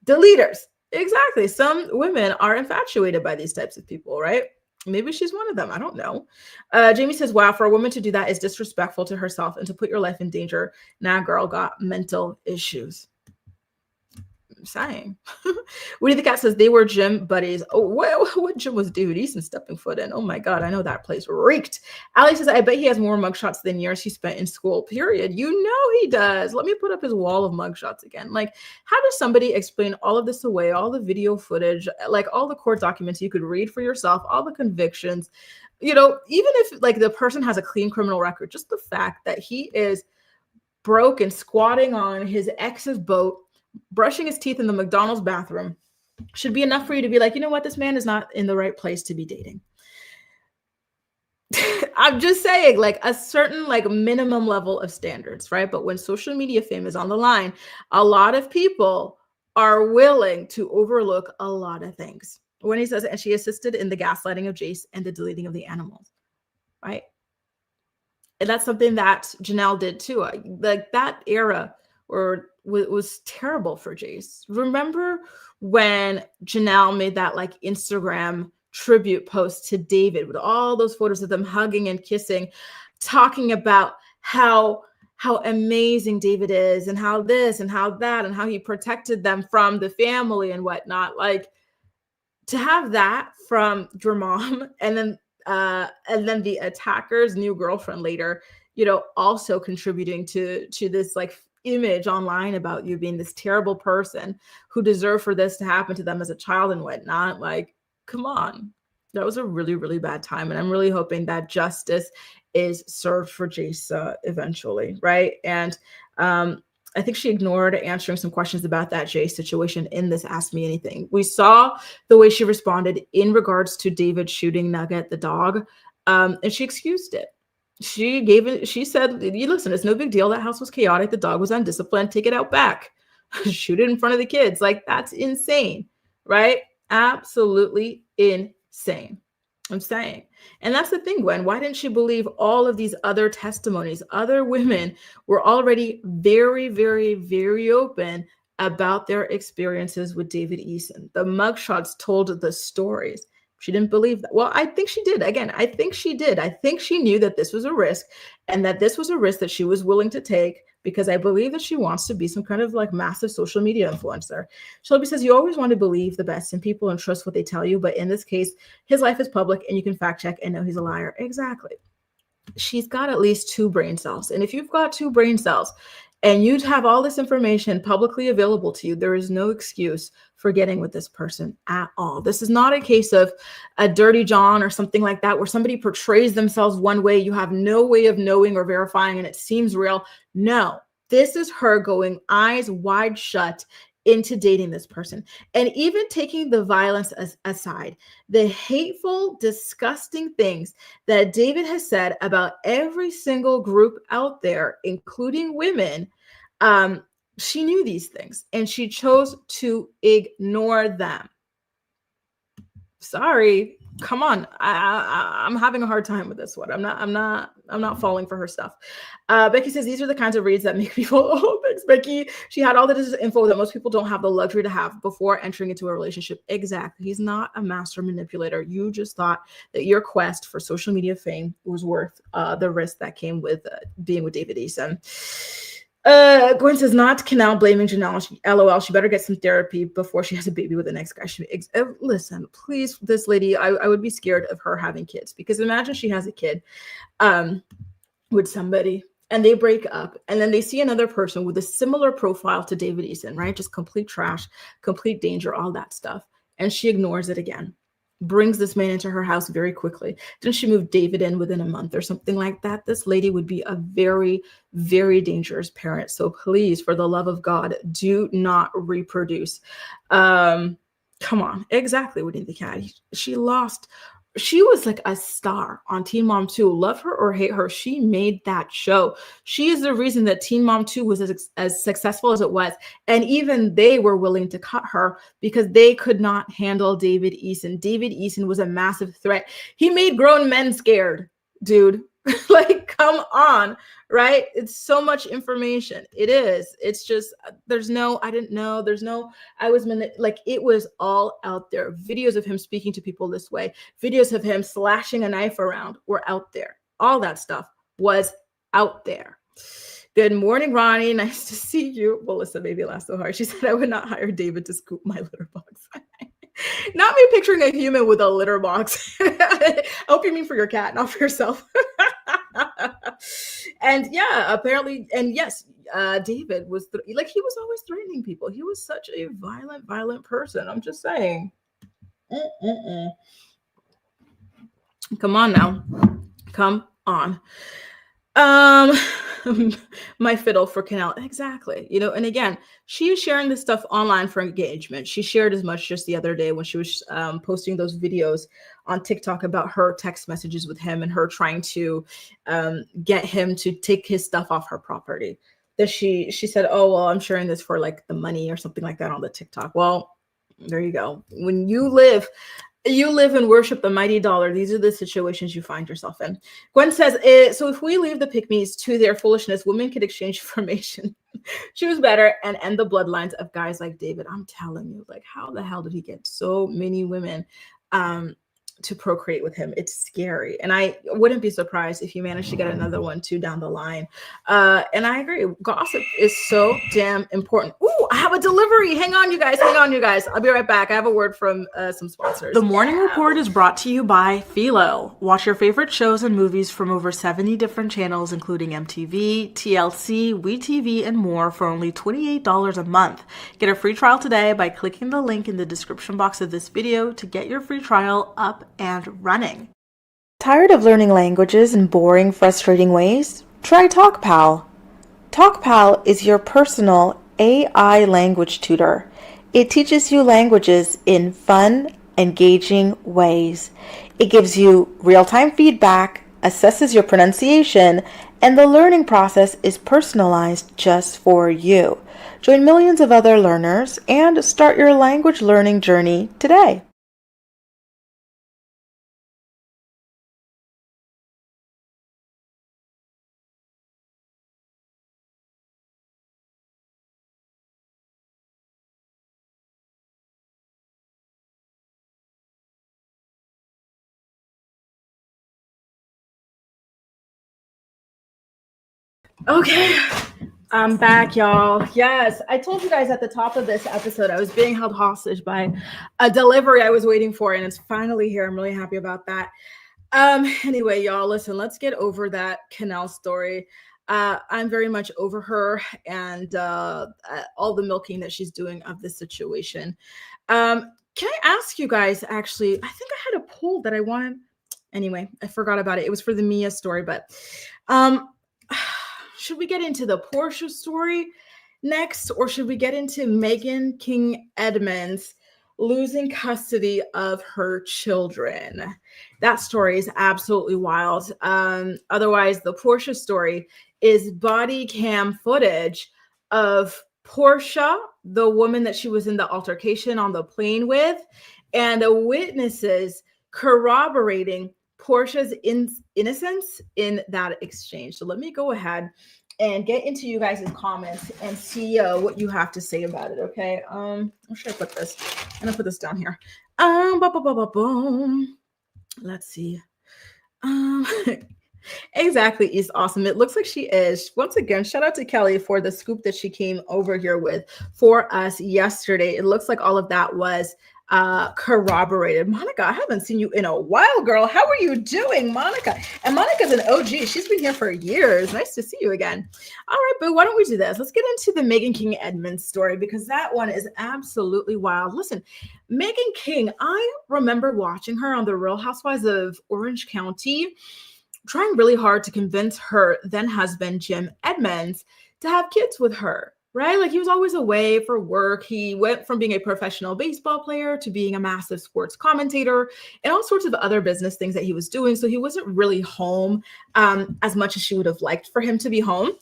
deleters. Exactly. Some women are infatuated by these types of people, right? Maybe she's one of them. I don't know. Jamie says, wow, for a woman to do that is disrespectful to herself and to put your life in danger. Nah, girl got mental issues. Saying. Woody the Cat says they were gym buddies. Oh, what gym was David Eason stepping foot in? Oh my God, I know that place reeked. Ali says, I bet he has more mugshots than years he spent in school, period. He does. Let me put up his wall of mugshots again. How does somebody explain all of this away, all the video footage, all the court documents you could read for yourself, all the convictions, even if the person has a clean criminal record, just the fact that he is broke and squatting on his ex's boat, brushing his teeth in the McDonald's bathroom, should be enough for you to be like, you know what, this man is not in the right place to be dating. I'm just saying, a certain minimum level of standards, right? But when social media fame is on the line, a lot of people are willing to overlook a lot of things. When he says, and she assisted in the gaslighting of Jace and the deleting of the animals, right? And that's something that Janelle did too. That era, or was terrible for Jace. Remember when Janelle made that like Instagram tribute post to David with all those photos of them hugging and kissing, talking about how amazing David is and how this and how that and how he protected them from the family and whatnot. Like, to have that from your mom and then the attacker's new girlfriend later, also contributing to this like image online about you being this terrible person who deserved for this to happen to them as a child and whatnot. Like, come on. That was a really, really bad time. And I'm really hoping that justice is served for Jace eventually, right? And I think she ignored answering some questions about that Jace situation in this Ask Me Anything. We saw the way she responded in regards to David shooting Nugget, the dog, and she excused it. She said, you listen, it's no big deal. That house was chaotic. The dog was undisciplined. Take it out back. Shoot it in front of the kids. Like, that's insane, right? Absolutely insane. I'm saying. And that's the thing, Gwen. Why didn't she believe all of these other testimonies? Other women were already very, very, very open about their experiences with David Eason. The mugshots told the stories. She didn't believe that. Well, I think she did. Again, I think she did. I think she knew that this was a risk and that this was a risk that she was willing to take because I believe that she wants to be some kind of like massive social media influencer. Shelby says, you always want to believe the best in people and trust what they tell you. But in this case, his life is public and you can fact check and know he's a liar. Exactly. She's got at least 2 brain cells. And if you've got 2 brain cells and you'd have all this information publicly available to you, there is no excuse for getting with this person at all. This is not a case of a dirty John or something like that, where somebody portrays themselves one way, you have no way of knowing or verifying, and it seems real. No, this is her going eyes wide shut into dating this person. And even taking the violence aside, the hateful, disgusting things that David has said about every single group out there, including women, she knew these things and she chose to ignore them. Sorry. Come on. I'm having a hard time with this one. I'm not falling for her stuff. Becky says, these are the kinds of reads that make people, oh, thanks, Becky. She had all this info that most people don't have the luxury to have before entering into a relationship. Exactly. He's not a master manipulator. You just thought that your quest for social media fame was worth the risk that came with being with David Eason. Gwen says, not Kenelle blaming Janelle. LOL. She better get some therapy before she has a baby with the next guy. Listen, please, this lady, I would be scared of her having kids, because imagine she has a kid with somebody and they break up and then they see another person with a similar profile to David Eason, right? Just complete trash, complete danger, all that stuff. And she ignores it again. Brings this man into her house very quickly. Didn't she move David in within a month or something like that? This lady would be a very, very dangerous parent. So please, for the love of God, do not reproduce. Come on. Exactly what the cat. She lost. She was like a star on Teen Mom 2. Love her or hate her, she made that show. She is the reason that Teen Mom 2 was as successful as it was. And even they were willing to cut her because they could not handle David Eason. David Eason was a massive threat. He made grown men scared, dude. Like, come on, right? It's so much information. It is. It's just, I didn't know. It was all out there. Videos of him speaking to people this way, videos of him slashing a knife around were out there. All that stuff was out there. Good morning, Ronnie. Nice to see you. Melissa made me laugh so hard. She said, I would not hire David to scoop my litter box. Not me picturing a human with a litter box. I hope you mean for your cat, not for yourself. And yeah, apparently, and yes, David was he was always threatening people. He was such a violent person. I'm just saying. Come on now. Come on. My fiddle for Kenelle. Exactly. And again, she is sharing this stuff online for engagement. She shared as much just the other day when she was posting those videos on TikTok about her text messages with him and her trying to get him to take his stuff off her property. That she said, oh, well, I'm sharing this for like the money or something like that on the TikTok. Well, there you go. When you live and worship the mighty dollar, these are the situations you find yourself in. Gwen says, so if we leave the pygmies to their foolishness, women can exchange information. choose better, and end the bloodlines of guys like David. I'm telling you, like, how the hell did he get so many women to procreate with him? It's scary. And I wouldn't be surprised if he managed to get another one too down the line. And I agree. Gossip is so damn important. Ooh, I have a delivery. Hang on, you guys. Hang on, you guys. I'll be right back. I have a word from some sponsors. The Morning Report is brought to you by Philo. Watch your favorite shows and movies from over 70 different channels, including MTV, TLC, WeTV, and more for only $28 a month. Get a free trial today by clicking the link in the description box of this video to get your free trial up and running. Tired of learning languages in boring, frustrating ways? Try TalkPal. TalkPal is your personal AI language tutor. It teaches you languages in fun, engaging ways. It gives you real-time feedback, assesses your pronunciation, and the learning process is personalized just for you. Join millions of other learners and start your language learning journey today. Okay, I'm back, y'all. Yes, I told you guys at the top of this episode I was being held hostage by a delivery I was waiting for, and it's finally here. I'm really happy about that. Anyway, y'all, listen, let's get over that Kenelle story. I'm very much over her and all the milking that she's doing of this situation. Can I ask you guys, actually, I think I had a poll that I wanted. Anyway, I forgot about it. It was for the Mia story, but should we get into the Porsha story next, or should we get into Megan King Edmonds losing custody of her children? That story is absolutely wild. Otherwise, the Porsha story is body cam footage of Porsha, the woman that she was in the altercation on the plane with, and the witnesses corroborating Porsha's innocence in that exchange. So let me go ahead and get into you guys' comments and see what you have to say about it, okay? Where should I put this? I'm gonna put this down here. Let's see. Exactly, East Awesome. It looks like she is. Once again, shout out to Kelly for the scoop that she came over here with for us yesterday. It looks like all of that was corroborated. Monica, I haven't seen you in a while, girl. How are you doing, Monica? And Monica's an OG. She's been here for years. Nice to see you again. All right, boo, why don't we do this? Let's get into the Megan King Edmonds story, because that one is absolutely wild. Listen, Megan King, I remember watching her on The Real Housewives of Orange County, trying really hard to convince her then husband, Jim Edmonds, to have kids with her. Right? Like, he was always away for work. He went from being a professional baseball player to being a massive sports commentator and all sorts of other business things that he was doing. So he wasn't really home as much as she would have liked for him to be home.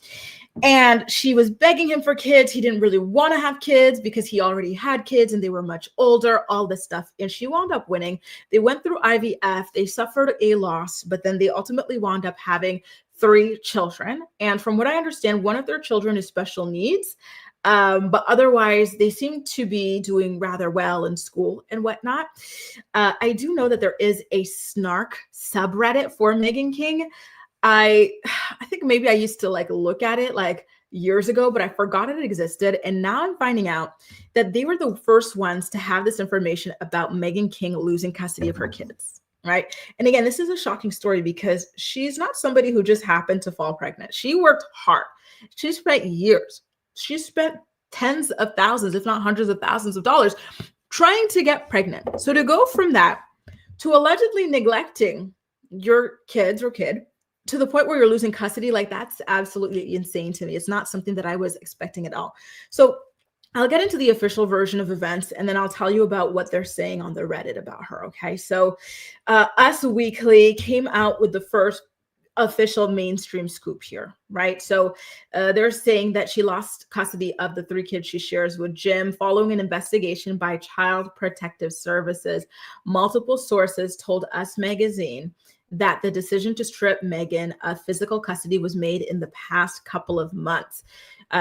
And she was begging him for kids. He didn't really want to have kids because he already had kids and they were much older, all this stuff. And she wound up winning. They went through IVF. They suffered a loss, but then they ultimately wound up having 3 children. And from what I understand, one of their children is special needs. But otherwise, they seem to be doing rather well in school and whatnot. I do know that there is a snark subreddit for Megan King. I think maybe I used to like look at it like years ago, but I forgot it existed. And now I'm finding out that they were the first ones to have this information about Megan King losing custody of her kids. Right. And again, this is a shocking story because she's not somebody who just happened to fall pregnant. She worked hard. She spent years. She spent tens of thousands, if not hundreds of thousands of dollars trying to get pregnant. So to go from that to allegedly neglecting your kids or kid to the point where you're losing custody, like, that's absolutely insane to me. It's not something that I was expecting at all. So I'll get into the official version of events, and then I'll tell you about what they're saying on the Reddit about her, okay? So Us Weekly came out with the first official mainstream scoop here, right? So they're saying that she lost custody of the 3 kids she shares with Jim following an investigation by Child Protective Services. Multiple sources told Us Magazine that the decision to strip Megan of physical custody was made in the past couple of months.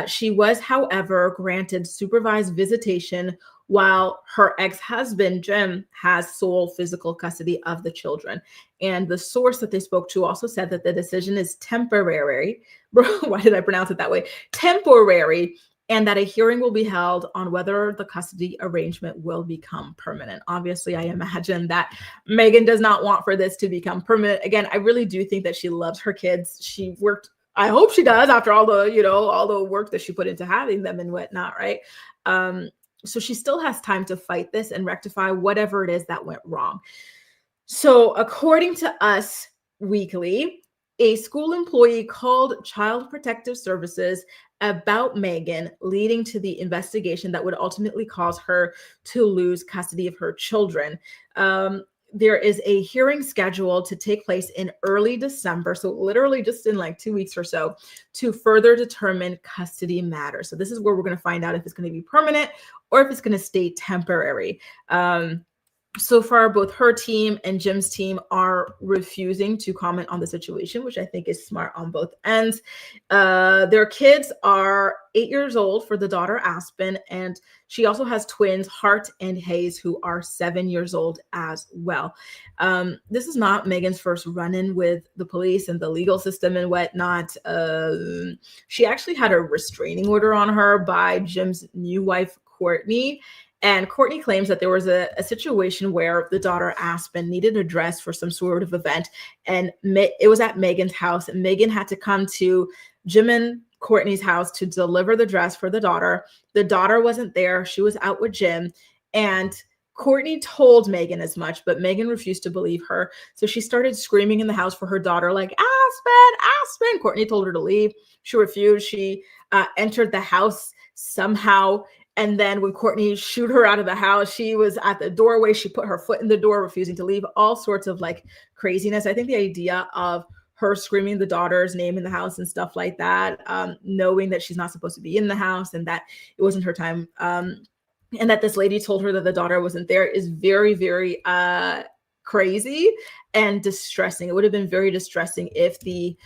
She was, however, granted supervised visitation while her ex-husband, Jim, has sole physical custody of the children. And the source that they spoke to also said that the decision is temporary. Why did I pronounce it that way? Temporary, and that a hearing will be held on whether the custody arrangement will become permanent. Obviously, I imagine that Megan does not want for this to become permanent. Again, I really do think that she loves her kids. She worked, I hope she does, after all the, all the work that she put into having them and whatnot, right? So she still has time to fight this and rectify whatever it is that went wrong. So according to Us Weekly, a school employee called Child Protective Services about Megan, leading to the investigation that would ultimately cause her to lose custody of her children. There is a hearing scheduled to take place in early December, so literally just in like 2 weeks or so, to further determine custody matters. So this is where we're going to find out if it's going to be permanent or if it's going to stay temporary. So far, both her team and Jim's team are refusing to comment on the situation, which I think is smart on both ends. Their kids are 8 years old for the daughter, Aspen, and she also has twins, Hart and Hayes, who are 7 years old as well. This is not Megan's first run-in with the police and the legal system and whatnot. She actually had a restraining order on her by Jim's new wife, Courtney. And Courtney claims that there was a situation where the daughter Aspen needed a dress for some sort of event, and it was at Megan's house, and Megan had to come to Jim and Courtney's house to deliver the dress for the daughter. The daughter wasn't there. She was out with Jim, and Courtney told Megan as much, but Megan refused to believe her. So she started screaming in the house for her daughter, like, Aspen, Aspen. Courtney told her to leave. She refused. She entered the house somehow. And then when Courtney shooed her out of the house, she was at the doorway. She put her foot in the door, refusing to leave, all sorts of like craziness. I think the idea of her screaming the daughter's name in the house and stuff like that, knowing that she's not supposed to be in the house and that it wasn't her time, and that this lady told her that the daughter wasn't there, is very, very crazy and distressing. It would have been very distressing if the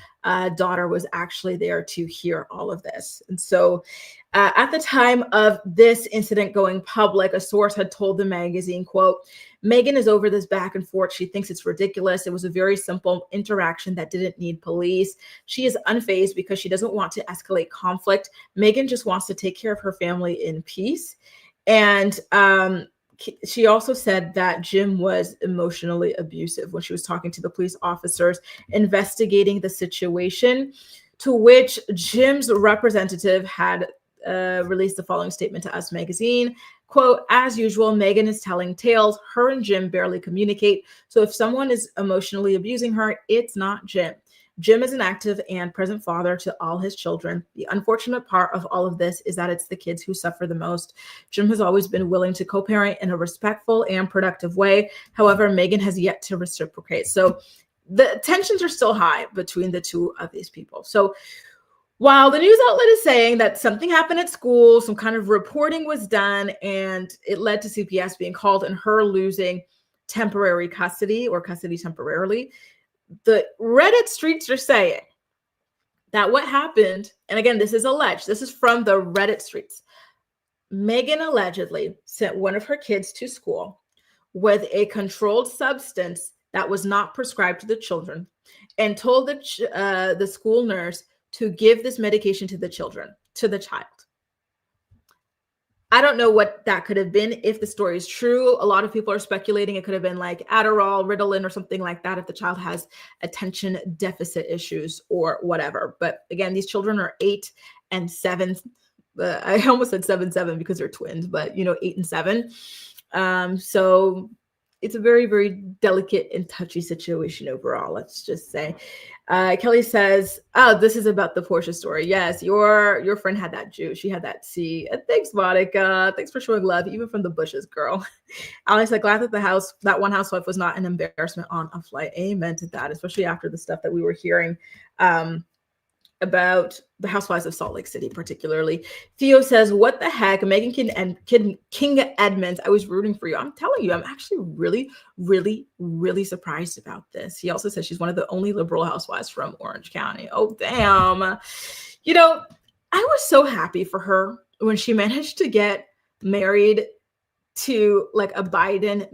daughter was actually there to hear all of this. And so at the time of this incident going public, a source had told the magazine, quote, Megan is over this back and forth. She thinks it's ridiculous. It was a very simple interaction that didn't need police. She is unfazed because she doesn't want to escalate conflict. Megan just wants to take care of her family in peace. And she also said that Jim was emotionally abusive when she was talking to the police officers investigating the situation, to which Jim's representative had released the following statement to Us Magazine. Quote, as usual, Megan is telling tales. Her and Jim barely communicate. So if someone is emotionally abusing her, it's not Jim. Jim is an active and present father to all his children. The unfortunate part of all of this is that it's the kids who suffer the most. Jim has always been willing to co-parent in a respectful and productive way. However, Megan has yet to reciprocate. So the tensions are still high between the two of these people. So while the news outlet is saying that something happened at school, some kind of reporting was done, and it led to CPS being called and her losing temporary custody or custody temporarily, the Reddit streets are saying that what happened, and again, this is alleged, this is from the Reddit streets, Megan allegedly sent one of her kids to school with a controlled substance that was not prescribed to the children and told the school nurse to give this medication to the child. I don't know what that could have been if the story is true. A lot of people are speculating it could have been like Adderall, Ritalin, or something like that if the child has attention deficit issues or whatever. But again, these children are 8 and 7. I almost said 7 because they're twins, but 8 and 7. So it's a very, very delicate and touchy situation overall, let's just say. Kelly says, oh, this is about the Porsha story. Yes, your friend had that juice. She had that tea. Thanks, Monica. Thanks for showing love, even from the bushes, girl. Alex said, glad that that one housewife was not an embarrassment on a flight. Amen to that, especially after the stuff that we were hearing about the housewives of Salt Lake City, particularly. Theo says, what the heck? Megan King Edmonds, I was rooting for you. I'm telling you, I'm actually really, really, really surprised about this. He also says she's one of the only liberal housewives from Orange County. Oh, damn. I was so happy for her when she managed to get married to like a Biden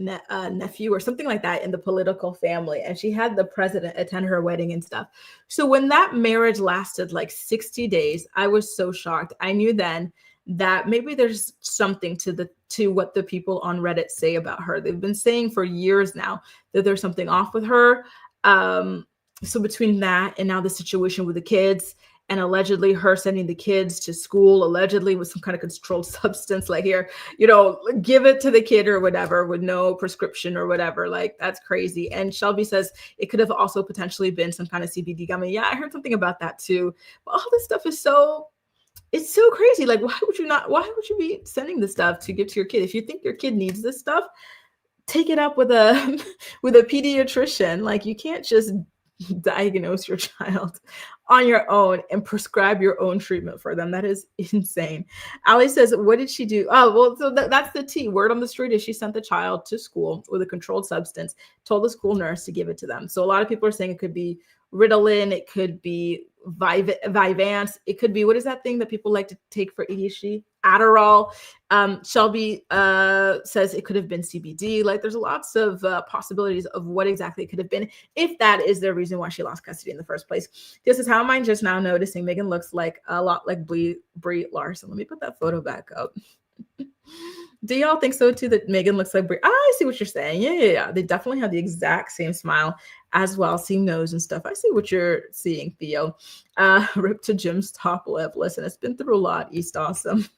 nephew or something like that in the political family. And she had the president attend her wedding and stuff. So when that marriage lasted like 60 days, I was so shocked. I knew then that maybe there's something to what the people on Reddit say about her. They've been saying for years now that there's something off with her. So between that and now the situation with the kids, and allegedly her sending the kids to school, allegedly with some kind of controlled substance, like here, give it to the kid or whatever with no prescription or whatever. Like, that's crazy. And Shelby says it could have also potentially been some kind of CBD gummy. Yeah, I heard something about that too. But all this stuff is it's so crazy. Like, why would you be sending this stuff to give to your kid? If you think your kid needs this stuff, take it up with a with a pediatrician. Like, you can't just diagnose your child on your own and prescribe your own treatment for them. That is insane. Allie says, what did she do? Oh, well, so that's the tea. Word on the street is she sent the child to school with a controlled substance, told the school nurse to give it to them. So a lot of people are saying it could be Ritalin, it could be Vyvanse, it could be, what is that thing that people like to take for ADHD? Adderall. Shelby says it could have been CBD. Like, there's lots of possibilities of what exactly it could have been, if that is the reason why she lost custody in the first place. This is how am I just now noticing Megan looks like a lot like Brie Larson. Let me put that photo back up. Do y'all think so too, that Megan looks like Brie? I see what you're saying. Yeah. They definitely have the exact same smile as well, same nose and stuff. I see what you're seeing, Theo. Rip to Jim's top lip. Listen, it's been through a lot, East Awesome.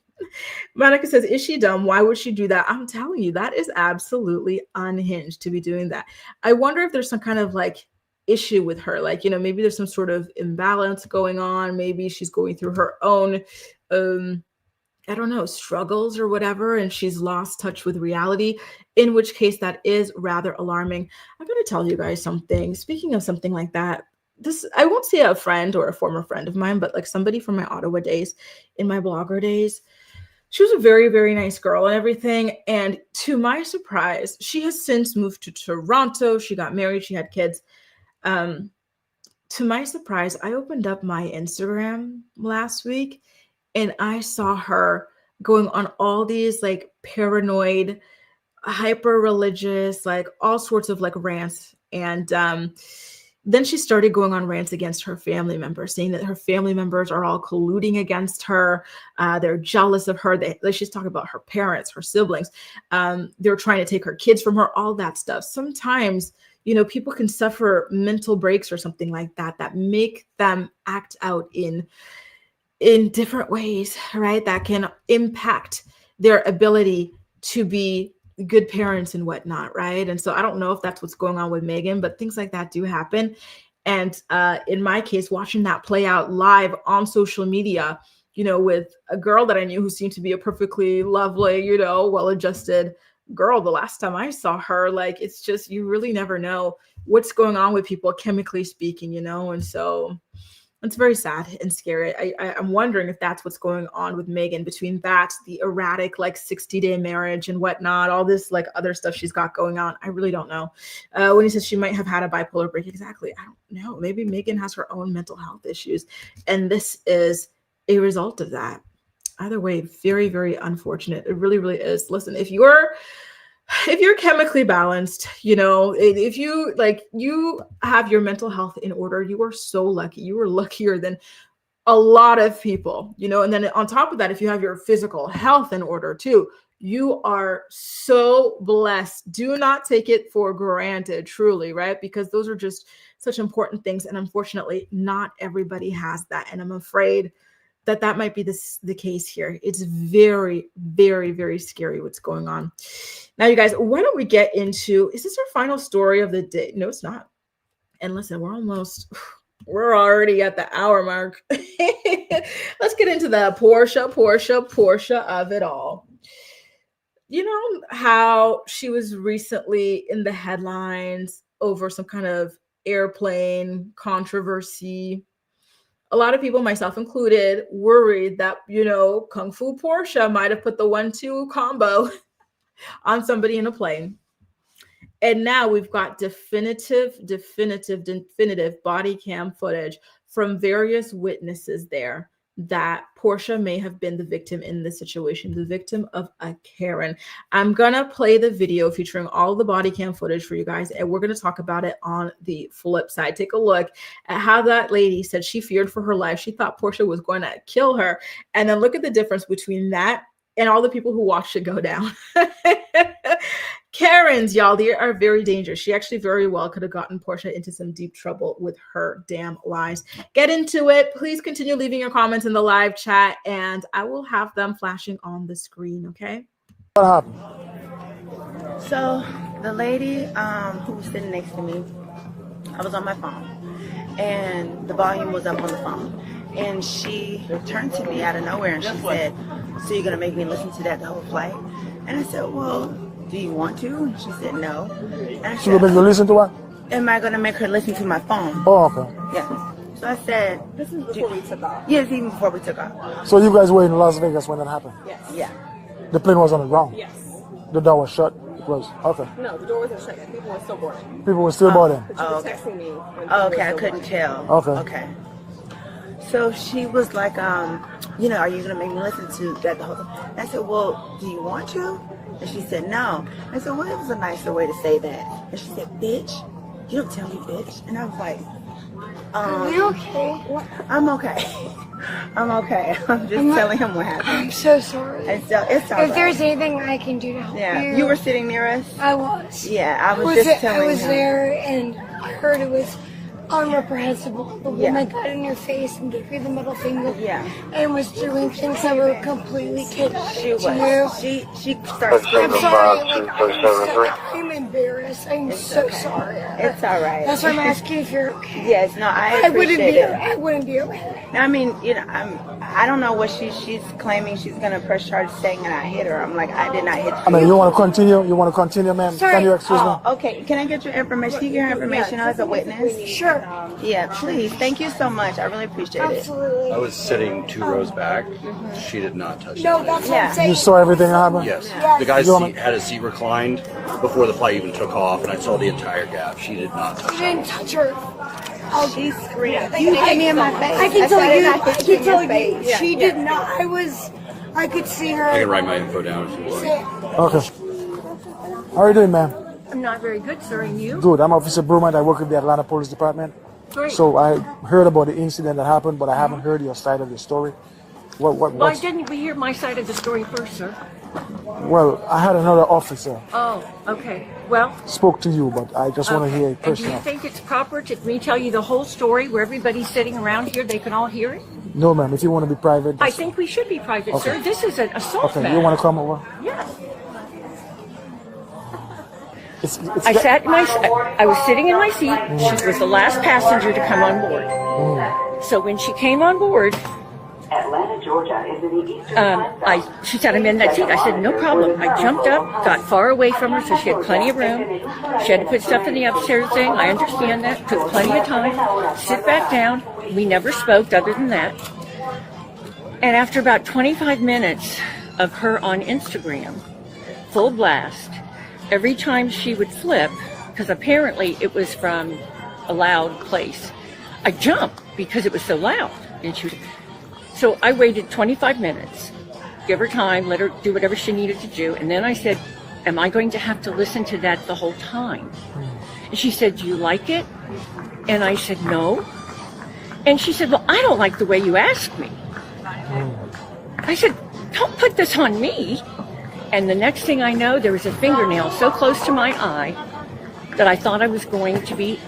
Monica says, is she dumb? Why would she do that? I'm telling you, that is absolutely unhinged to be doing that. I wonder if there's some kind of like issue with her. Like, maybe there's some sort of imbalance going on. Maybe she's going through her own I don't know, struggles or whatever, and she's lost touch with reality, in which case that is rather alarming. I'm going to tell you guys something. Speaking of something like that, I won't say a friend or a former friend of mine, but like somebody from my Ottawa days, in my blogger days, she was a very, very nice girl and everything. And to my surprise, she has since moved to Toronto. She got married. She had kids. To my surprise, I opened up my Instagram last week and I saw her going on all these like paranoid, hyper religious, like all sorts of like rants. And then she started going on rants against her family members, saying that her family members are all colluding against her. They're jealous of her. She's talking about her parents, her siblings. They're trying to take her kids from her, all that stuff. Sometimes, people can suffer mental breaks or something like that, that make them act out in different ways, right? That can impact their ability to be good parents and whatnot, right? And so I don't know if that's what's going on with Megan, but things like that do happen. And in my case, watching that play out live on social media, with a girl that I knew who seemed to be a perfectly lovely, well-adjusted girl. The last time I saw her, like, it's just, you really never know what's going on with people, chemically speaking, and so it's very sad and scary. I'm wondering if that's what's going on with Megan, between that, the erratic, like 60-day marriage and whatnot, all this like other stuff she's got going on. I really don't know. When he says she might have had a bipolar break, exactly. I don't know. Maybe Megan has her own mental health issues, and this is a result of that. Either way, very, very unfortunate. It really, really is. Listen, if you're chemically balanced, if you have your mental health in order, you are so lucky. You are luckier than a lot of people, and then on top of that, if you have your physical health in order too, you are so blessed. Do not take it for granted, truly, right? Because those are just such important things. And unfortunately, not everybody has that. And I'm afraid that might be the case here. It's very, very, very scary what's going on. Now, you guys, why don't we get into, is this our final story of the day? No, it's not. And listen, we're already at the hour mark. Let's get into the Porsha of it all. You know how she was recently in the headlines over some kind of airplane controversy? A lot of people, myself included, worried that, Kung Fu Porsha might have put the 1-2 combo on somebody in a plane. And now we've got definitive body cam footage from various witnesses there. that Porsha may have been the victim in this situation, the victim of a Karen. I'm gonna play the video featuring all the body cam footage for you guys, and we're gonna talk about it on the flip side. Take a look at how that lady said she feared for her life. She thought Porsha was going to kill her. And then look at the difference between that and all the people who watched it go down. Karens, y'all, they are very dangerous. She actually very well could have gotten Porsha into some deep trouble with her damn lies. Get into it. Please continue leaving your comments in the live chat, and I will have them flashing on the screen, okay? What happened? So the lady who was sitting next to me, I was on my phone, and the volume was up on the phone. And she turned to me out of nowhere and she said, "So you're gonna make me listen to that the whole flight?" And I said, "Well, do you want to?" And she said, "No." And I She will said, make you listen to what? "Am I gonna make her listen to my phone?" Oh, okay. Yeah. So I said, "This is before we took off." Yes, even before we took off. So you guys were in Las Vegas when that happened? Yes. Yeah. The plane was on the ground? Yes. The door was shut? It was? Okay. No, the door wasn't shut yet. People were still boarding. People were still boarding? But you were okay. texting me. When Oh, people okay, were I still couldn't boarding. tell. Okay. Okay. So she was like, you know, "Are you gonna make me listen to that the whole time?" And I said, "Well, do you want to?" And she said, "No." I said, "Well, it was a nicer way to say that." And she said, "Bitch, you don't tell me bitch." And I was like, Are you okay? "I'm okay. I'm okay. I'm just telling him what happened." I'm so sorry. And so it's all If there's right. anything I can do to help Yeah, you were sitting near us. I was. Yeah, I was just telling I was him. there and I heard it was unreprehensible. The Yeah. woman got in your face and gave you the middle finger. Yeah. And was doing things that were completely kidding. She was. She started I'm screaming. sorry. I'm embarrassed. I'm so okay. sorry. It's all right. That's why I'm asking if you're okay. Yes, no, I wouldn't appreciate be. it. I wouldn't be okay. I mean, you know, I don't know what she's claiming she's gonna press charges saying that I hit her. I'm like, I did not hit you. I mean, you want to continue? You want to continue, ma'am? Sorry. Can you excuse me? Oh, okay. Can I get your information? Can you get her information as a witness? Sure. Yeah, please. Thank you so much. I really appreciate it. Absolutely. I was sitting 2 rows back. She did not touch No, me. that's what Yeah. I'm saying. You saw everything that happened? Yes. Yes. The guy's You wanna- seat had his seat reclined before the flight even took off, and I saw the entire gap. She did not touch You me. didn't touch her. She screamed. You hit me in my face. I can tell said you. I I hit you can in tell your you. face. She Yeah. did not. I could see her. I can write my info down if you want. Say, Okay. How are you doing, ma'am? I'm not very good, sir, and you? Good. I'm Officer Brumant. I work with the Atlanta Police Department. Great. So I heard about the incident that happened, but I haven't heard your side of the story. Why What's, didn't we hear my side of the story first, sir? well, I had another officer Oh, okay. Well, spoke to you, but I just want to hear it and do you personal. think it's proper to me tell you the whole story where everybody's sitting around here, they can all hear it? No, ma'am. If you want to be private, I that's- think we should be private, Okay. sir. This is an assault okay. matter. You want to come over? Yes. It's I sat in I was sitting in my seat. She was the last passenger to come on board. So when she came on board, Atlanta, Georgia is in the eastern she said, "I'm in that seat." I said, "No problem." I jumped up, got far away from her so she had plenty of room. She had to put stuff in the upstairs thing. I understand that. Took plenty of time. Sit back down. We never spoke other than that. And after about 25 minutes of her on Instagram, full blast, every time she would flip, because apparently it was from a loud place, I jumped because it was so loud. And so I waited 25 minutes, give her time, let her do whatever she needed to do. And then I said, "Am I going to have to listen to that the whole time?" And she said, "Do you like it?" And I said, "No." And she said, "Well, I don't like the way you asked me." I said, "Don't put this on me." And the next thing I know, there was a fingernail so close to my eye that I thought I was going to be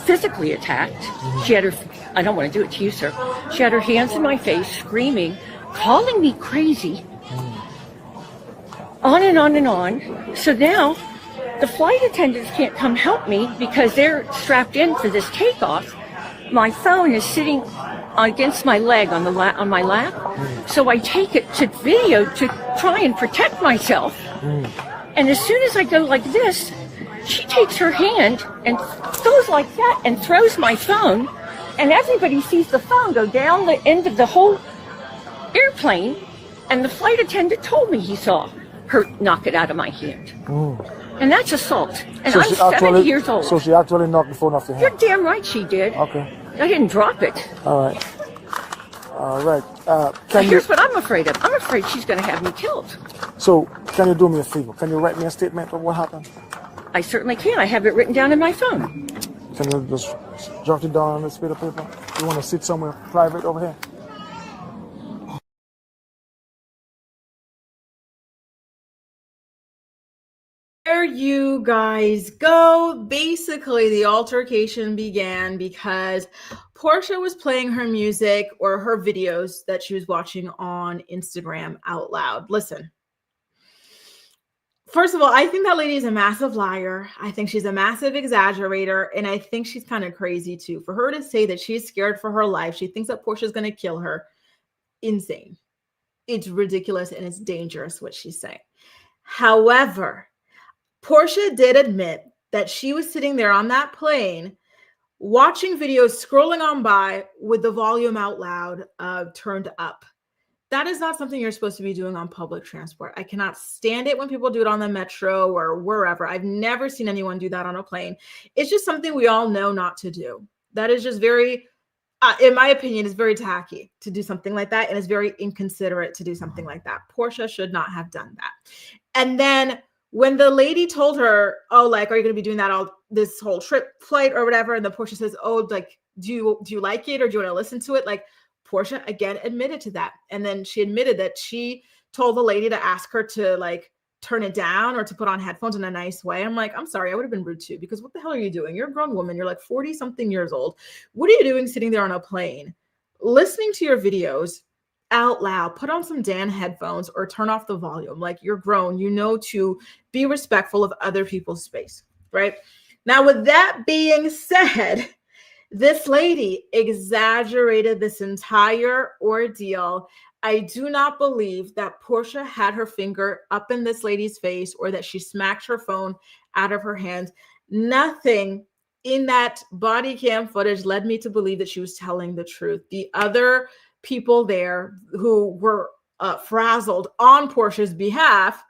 physically attacked. She had her, I don't want to do it to you, sir. She had her hands in my face, screaming, calling me crazy. On and on and on. So now the flight attendants can't come help me because they're strapped in for this takeoff. My phone is sitting against my leg on my lap. So I take it to video to try and protect myself. And as soon as I go like this, she takes her hand and goes like that and throws my phone. And everybody sees the phone go down the end of the whole airplane. And the flight attendant told me he saw her knock it out of my hand. And that's assault. And I'm 70 years old. So she actually knocked the phone off your You're hand? damn right she did. Okay. I didn't drop it. All right. All right. Here's what I'm afraid of. I'm afraid she's going to have me killed. So, can you do me a favor? Can you write me a statement of what happened? I certainly can. I have it written down in my phone. Can you just jot it down on this bit of paper? You want to sit somewhere private over here? There you guys go. Basically, the altercation began because Porsha was playing her music or her videos that she was watching on Instagram out loud. Listen. First of all, I think that lady is a massive liar. I think she's a massive exaggerator. And I think she's kind of crazy too. For her to say that she's scared for her life, she thinks that Porsha is going to kill her. Insane. It's ridiculous and it's dangerous what she's saying. However, Porsha did admit that she was sitting there on that plane watching videos, scrolling on by with the volume out loud, turned up. That is not something you're supposed to be doing on public transport. I cannot stand it when people do it on the metro or wherever. I've never seen anyone do that on a plane. It's just something we all know not to do. That is just very, in my opinion, is very tacky to do something like that. And it's very inconsiderate to do something like that. Porsha should not have done that. And then when the lady told her, oh, like, are you going to be doing that all this whole trip flight or whatever? And the Porsha says, oh, like, do you like it or do you want to listen to it? Like, Porsha again admitted to that. And then she admitted that she told the lady to ask her to like turn it down or to put on headphones in a nice way. I'm like, I'm sorry, I would have been rude too, because what the hell are you doing? You're a grown woman. You're like 40 something years old. What are you doing sitting there on a plane, listening to your videos out loud? Put on some damn headphones or turn off the volume. Like, you're grown, you know, to be respectful of other people's space, right? Now, with that being said, this lady exaggerated this entire ordeal. I do not believe that Porsha had her finger up in this lady's face or that she smacked her phone out of her hand. Nothing in that body cam footage led me to believe that she was telling the truth. The other people there who were frazzled on Porsha's behalf,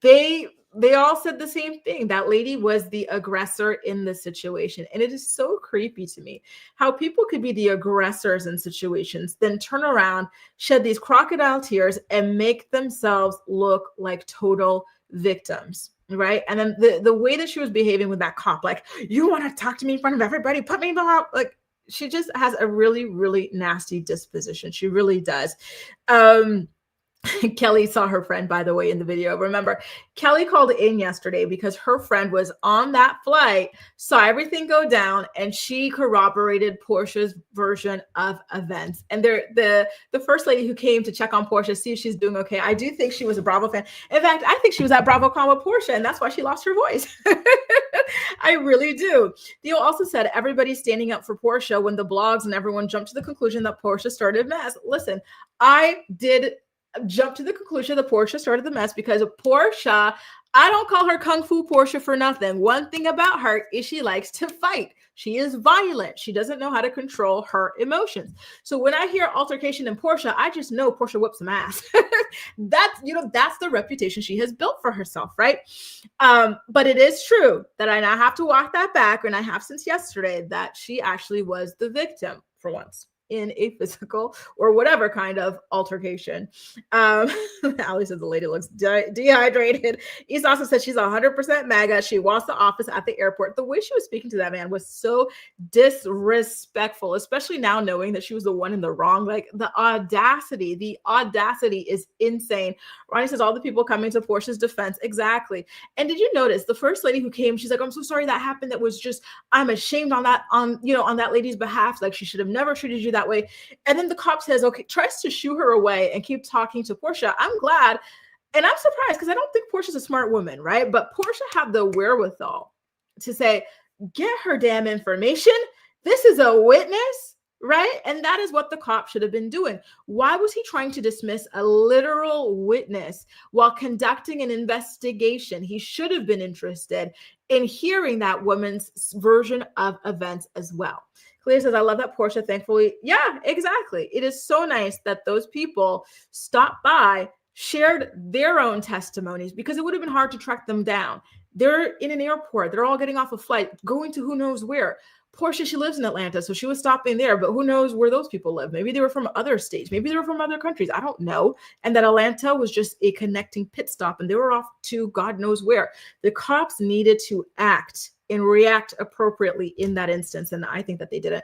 they all said the same thing. That lady was the aggressor in the situation. And it is so creepy to me how people could be the aggressors in situations, then turn around, shed these crocodile tears, and make themselves look like total victims, right? And then the way that she was behaving with that cop, like, you want to talk to me in front of everybody, put me out. Like, she just has a really, really nasty disposition. She really does. Kelly saw her friend, by the way, in the video. Remember, Kelly called in yesterday because her friend was on that flight, saw everything go down, and she corroborated Porsha's version of events. And the first lady who came to check on Porsha, see if she's doing okay. I do think she was a Bravo fan. In fact, I think she was at BravoCon with Porsha, and that's why she lost her voice. I really do. Theo also said everybody's standing up for Porsha when the blogs and everyone jumped to the conclusion that Porsha started a mess. Listen, I did jump to the conclusion that Porsha started the mess because of Porsha. I don't call her Kung Fu Porsha for nothing. One thing about her is she likes to fight. She is violent. She doesn't know how to control her emotions. So when I hear altercation in Porsha, I just know Porsha whips some ass. That's the reputation she has built for herself, right? But it is true that I now have to walk that back, and I have since yesterday, that she actually was the victim for once in a physical or whatever kind of altercation. Ali says the lady looks dehydrated. Issa also said she's 100% MAGA. She wants the office at the airport. The way she was speaking to that man was so disrespectful, especially now knowing that she was the one in the wrong. Like, the audacity is insane. Ronnie says all the people coming to Porsha's defense. Exactly. And did you notice the first lady who came, she's like, I'm so sorry that happened. That was just, I'm ashamed on that lady's behalf. Like, she should have never treated you that way. And then the cop says, okay, tries to shoo her away and keep talking to Porsha. I'm glad. And I'm surprised because I don't think Porsha's a smart woman, right? But Porsha had the wherewithal to say, get her damn information. This is a witness, right? And that is what the cop should have been doing. Why was he trying to dismiss a literal witness while conducting an investigation? He should have been interested in hearing that woman's version of events as well. Clea says, I love that Porsha, thankfully. Yeah, exactly. It is so nice that those people stopped by, shared their own testimonies, because it would have been hard to track them down. They're in an airport. They're all getting off a flight, going to who knows where. Porsha, she lives in Atlanta, so she was stopping there, but who knows where those people live? Maybe they were from other states. Maybe they were from other countries. I don't know. And that Atlanta was just a connecting pit stop, and they were off to God knows where. The cops needed to act and react appropriately in that instance, and I think that they didn't.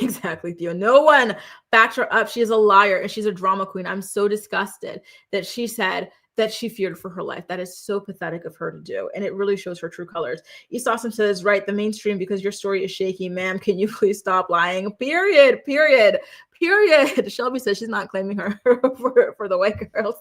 Exactly, Theo. No one backed her up. She is a liar and she's a drama queen. I'm so disgusted that she said that she feared for her life. That is so pathetic of her to do. And it really shows her true colors. East Austin says, right, the mainstream, because your story is shaky. Ma'am, can you please stop lying? Period. Shelby says she's not claiming her for the white girls.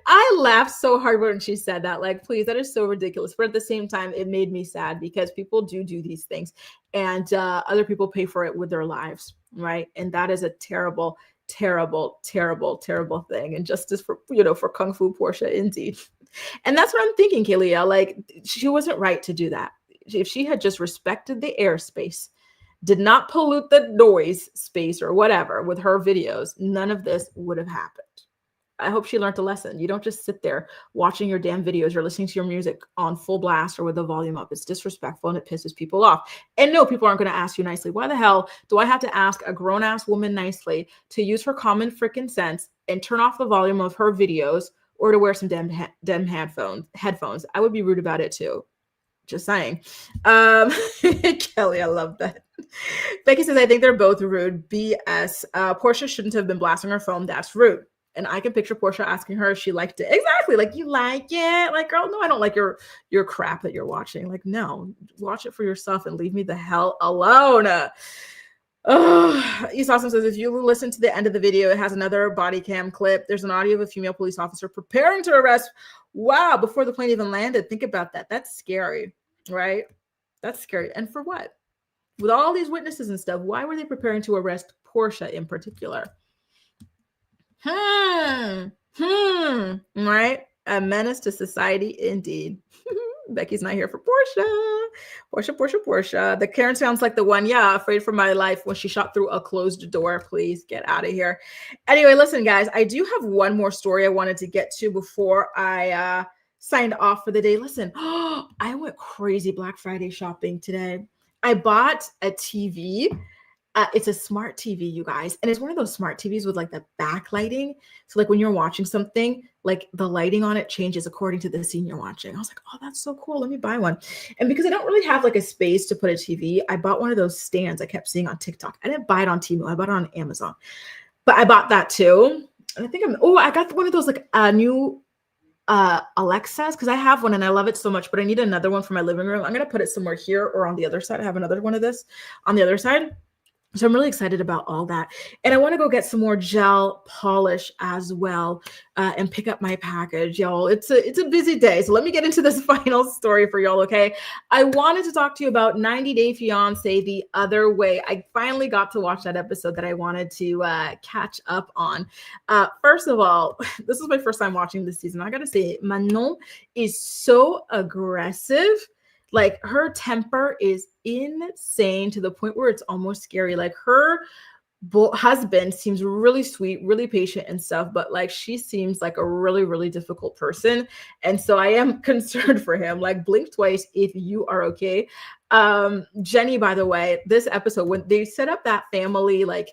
I laughed so hard when she said that. Like, please, that is so ridiculous. But at the same time, it made me sad because people do these things and other people pay for it with their lives, right? And that is a terrible, terrible, terrible, terrible thing. And justice for, for Kung Fu Porsha, indeed. And that's what I'm thinking, Kalia. Like, she wasn't right to do that. If she had just respected the airspace, did not pollute the noise space or whatever with her videos, none of this would have happened. I hope she learned a lesson. You don't just sit there watching your damn videos or listening to your music on full blast or with the volume up. It's disrespectful and it pisses people off. And no, people aren't going to ask you nicely. Why the hell do I have to ask a grown-ass woman nicely to use her common freaking sense and turn off the volume of her videos or to wear some damn headphones? I would be rude about it too. Just saying. Kelly, I love that. Becky says, I think they're both rude. BS. Porsha shouldn't have been blasting her phone. That's rude. And I can picture Porsha asking her if she liked it. Exactly. Like, you like it? Like, girl, no, I don't like your crap that you're watching. Like, no, watch it for yourself and leave me the hell alone. East Austin says, if you listen to the end of the video, it has another body cam clip. There's an audio of a female police officer preparing to arrest. Wow. Before the plane even landed. Think about that. That's scary, right? That's scary. And for what? With all these witnesses and stuff, why were they preparing to arrest Porsha in particular? Right? A menace to society, indeed. Becky's not here for Porsha. The Karen sounds like the one, afraid for my life when she shot through a closed door. Please get out of here. Anyway, listen, guys, I do have one more story I wanted to get to before I signed off for the day. Listen, I went crazy Black Friday shopping today. I bought a TV. It's a smart TV, you guys. And it's one of those smart TVs with like the backlighting. So like when you're watching something, like the lighting on it changes according to the scene you're watching. I was like, oh, that's so cool. Let me buy one. And because I don't really have like a space to put a TV, I bought one of those stands I kept seeing on TikTok. I didn't buy it on Temu. I bought it on Amazon. But I bought that too. And I think I got one of those like new Alexas, because I have one and I love it so much, but I need another one for my living room. I'm going to put it somewhere here or on the other side. I have another one of this on the other side. So I'm really excited about all that. And I want to go get some more gel polish as well and pick up my package, y'all. It's a busy day. So let me get into this final story for y'all, okay? I wanted to talk to you about 90 Day Fiance The Other Way. I finally got to watch that episode that I wanted to catch up on. First of all, this is my first time watching this season. I got to say, Manon is so aggressive. Like, her temper is insane to the point where it's almost scary. Like, her husband seems really sweet, really patient and stuff, but like, she seems like a really, really difficult person. And so I am concerned for him. Like, blink twice if you are okay. Jenny, by the way, this episode, when they set up that family, like,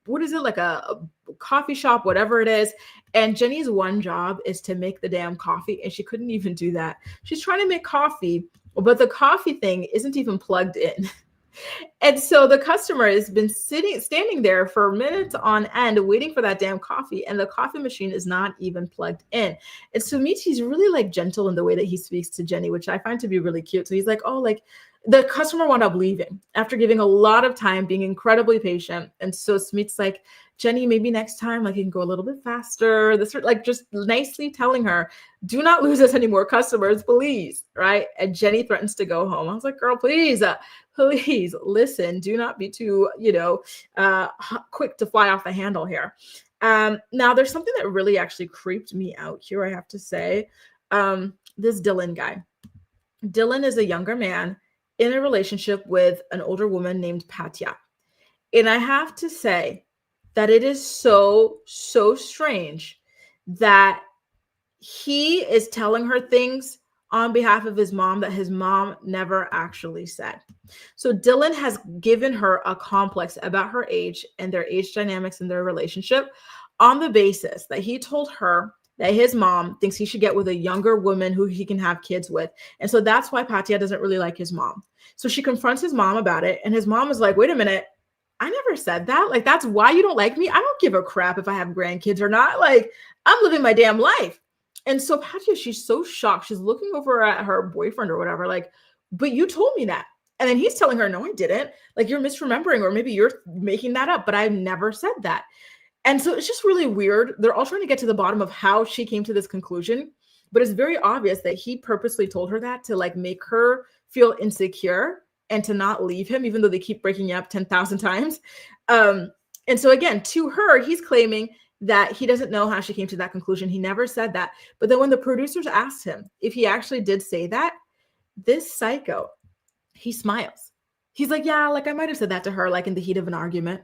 what is it, like a coffee shop, whatever it is, and Jenny's one job is to make the damn coffee, and she couldn't even do that. She's trying to make coffee, but the coffee thing isn't even plugged in. And so the customer has been standing there for minutes on end waiting for that damn coffee, and the coffee machine is not even plugged in. And so he's really like gentle in the way that he speaks to Jenny, which I find to be really cute. So he's like, oh, like, the customer wound up leaving after giving a lot of time, being incredibly patient. And so Smeet's like, Jenny, maybe next time, like, you can go a little bit faster. This, like, just nicely telling her, do not lose us any more customers, please. Right. And Jenny threatens to go home. I was like, girl, please listen. Do not be too, quick to fly off the handle here. Now, there's something that really actually creeped me out here, I have to say. This Dylan guy. Dylan is a younger man in a relationship with an older woman named Patya. And I have to say that it is so, so strange that he is telling her things on behalf of his mom that his mom never actually said. So Dylan has given her a complex about her age and their age dynamics in their relationship on the basis that he told her that his mom thinks he should get with a younger woman who he can have kids with. And so that's why Patia doesn't really like his mom. So she confronts his mom about it. And his mom is like, wait a minute, I never said that. Like, that's why you don't like me. I don't give a crap if I have grandkids or not. Like, I'm living my damn life. And so Patia, she's so shocked. She's looking over at her boyfriend or whatever, like, but you told me that. And then he's telling her, no, I didn't. Like, you're misremembering, or maybe you're making that up, but I never said that. And so it's just really weird. They're all trying to get to the bottom of how she came to this conclusion, but it's very obvious that he purposely told her that to like make her feel insecure and to not leave him, even though they keep breaking up 10,000 times. And so again, to her, he's claiming that he doesn't know how she came to that conclusion. He never said that. But then when the producers asked him if he actually did say that, this psycho, he smiles. He's like, yeah, like I might have said that to her, like in the heat of an argument.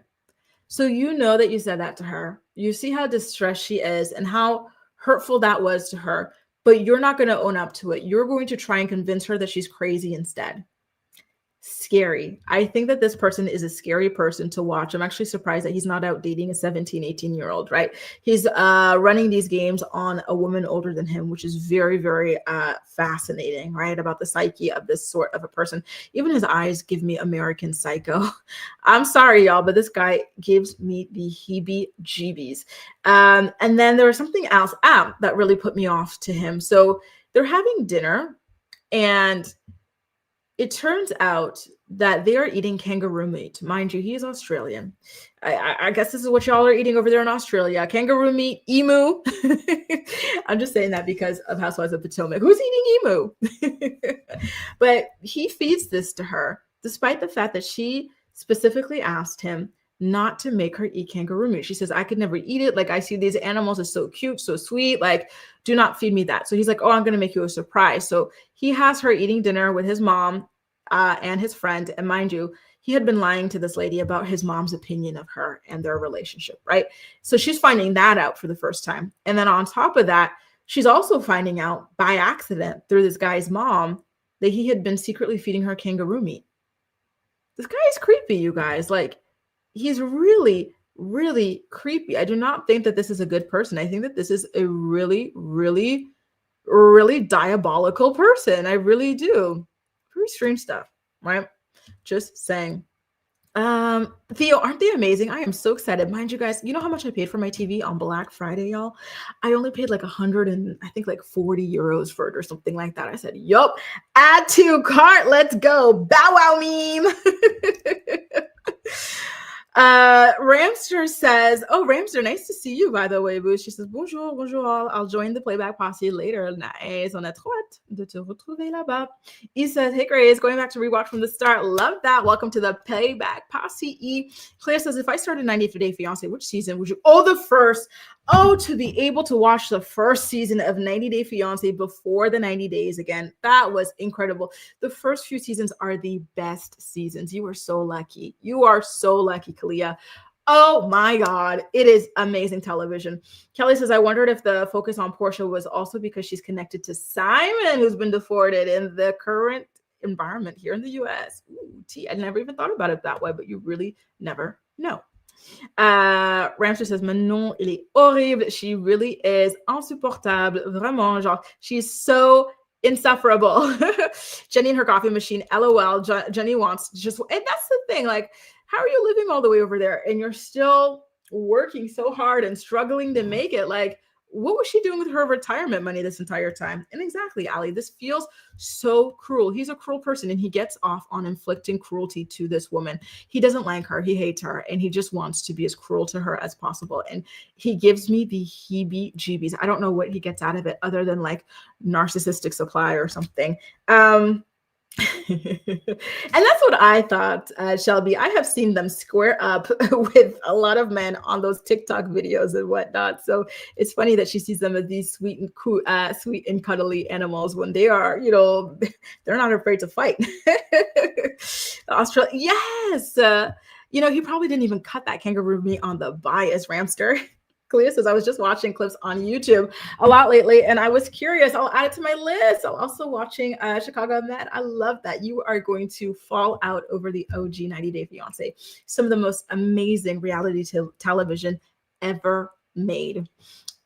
So you know that you said that to her. You see how distressed she is and how hurtful that was to her, but you're not going to own up to it. You're going to try and convince her that she's crazy instead. Scary. I think that this person is a scary person to watch. I'm actually surprised that he's not out dating a 17, 18-year-old, right? He's running these games on a woman older than him, which is very, very fascinating, right? About the psyche of this sort of a person. Even his eyes give me American Psycho. I'm sorry, y'all, but this guy gives me the heebie-jeebies. And then there was something else that really put me off to him. So they're having dinner, and it turns out that they are eating kangaroo meat. Mind you, he is Australian. I guess this is what y'all are eating over there in Australia. Kangaroo meat, emu. I'm just saying that because of Housewives of Potomac. Who's eating emu? But he feeds this to her, despite the fact that she specifically asked him not to make her eat kangaroo meat. She says, I could never eat it. Like, I see these animals as so cute, so sweet. Like, do not feed me that. So he's like, oh, I'm going to make you a surprise. So he has her eating dinner with his mom and his friend. And mind you, he had been lying to this lady about his mom's opinion of her and their relationship, right? So she's finding that out for the first time. And then on top of that, she's also finding out by accident through this guy's mom that he had been secretly feeding her kangaroo meat. This guy is creepy, you guys. Like, he's really, really creepy. I do not think that this is a good person. I think that this is a really, really, really diabolical person. I really do. Pretty strange stuff, right? Just saying. Theo, aren't they amazing? I am so excited. Mind you guys, you know how much I paid for my TV on Black Friday, y'all? I only paid like 100 and I think like 40 euros for it or something like that. I said, yup, add to cart. Let's go. Bow wow meme. Ramster says, oh, Ramster, nice to see you, by the way, boo. She says, bonjour, bonjour. I'll join the playback posse later. Nice. On a trop hâte de te retrouver là-bas. He says, hey, Grace, going back to rewatch from the start. Love that. Welcome to the playback posse. Claire says, if I started 90 Day Fiancé, which season would you? Oh, the first. Oh, to be able to watch the first season of 90 Day Fiancé before the 90 days again. That was incredible. The first few seasons are the best seasons. You are so lucky. You are so lucky, Kalia. Oh my God. It is amazing television. Kelly says, I wondered if the focus on Porsha was also because she's connected to Simon, who's been deported in the current environment here in the US. Ooh, I never even thought about it that way, but you really never know. Ramsey says, Manon, elle est horrible. She really is insupportable. Vraiment, genre, she's so insufferable. Jenny and her coffee machine, LOL. Jenny wants just, and that's the thing. Like, how are you living all the way over there and you're still working so hard and struggling to make it? Like, what was she doing with her retirement money this entire time? And exactly, Ali, this feels so cruel. He's a cruel person and he gets off on inflicting cruelty to this woman. He doesn't like her. He hates her and he just wants to be as cruel to her as possible. And he gives me the heebie-jeebies. I don't know what he gets out of it other than like narcissistic supply or something. And that's what I thought, Shelby. I have seen them square up with a lot of men on those TikTok videos and whatnot. So it's funny that she sees them as these sweet and cuddly animals when they are, you know, they're not afraid to fight. Australia, yes. You know, he probably didn't even cut that kangaroo meat on the bias, Ramster. Clea says, I was just watching clips on YouTube a lot lately, and I was curious. I'll add it to my list. I'm also watching Chicago Med. I love that. You are going to fall out over the OG 90 Day Fiancé. Some of the most amazing reality television ever made.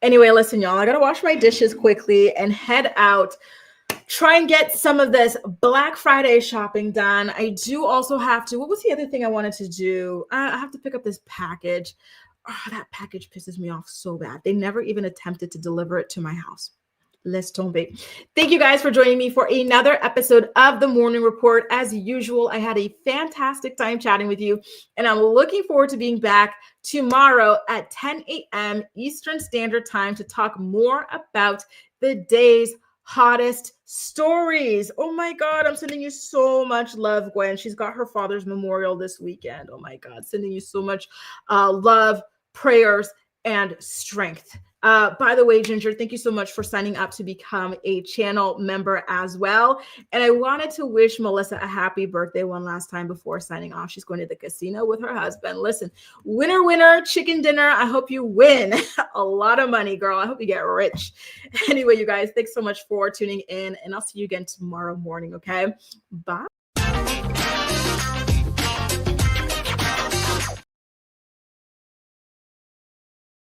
Anyway, listen, y'all, I got to wash my dishes quickly and head out. Try and get some of this Black Friday shopping done. I do also have to, what was the other thing I wanted to do? I have to pick up this package. Oh, that package pisses me off so bad. They never even attempted to deliver it to my house. Laisse tomber. Thank you guys for joining me for another episode of The Morning Report. As usual, I had a fantastic time chatting with you, and I'm looking forward to being back tomorrow at 10 a.m. Eastern Standard Time to talk more about the day's hottest stories. Oh my God, I'm sending you so much love, Gwen. She's got her father's memorial this weekend. Oh my God, sending you so much love, prayers, and strength. By the way, Ginger, thank you so much for signing up to become a channel member as well. And I wanted to wish Melissa a happy birthday one last time before signing off. She's going to the casino with her husband. Listen, winner, winner, chicken dinner. I hope you win a lot of money, girl. I hope you get rich. Anyway, you guys, thanks so much for tuning in, and I'll see you again tomorrow morning, okay? Bye.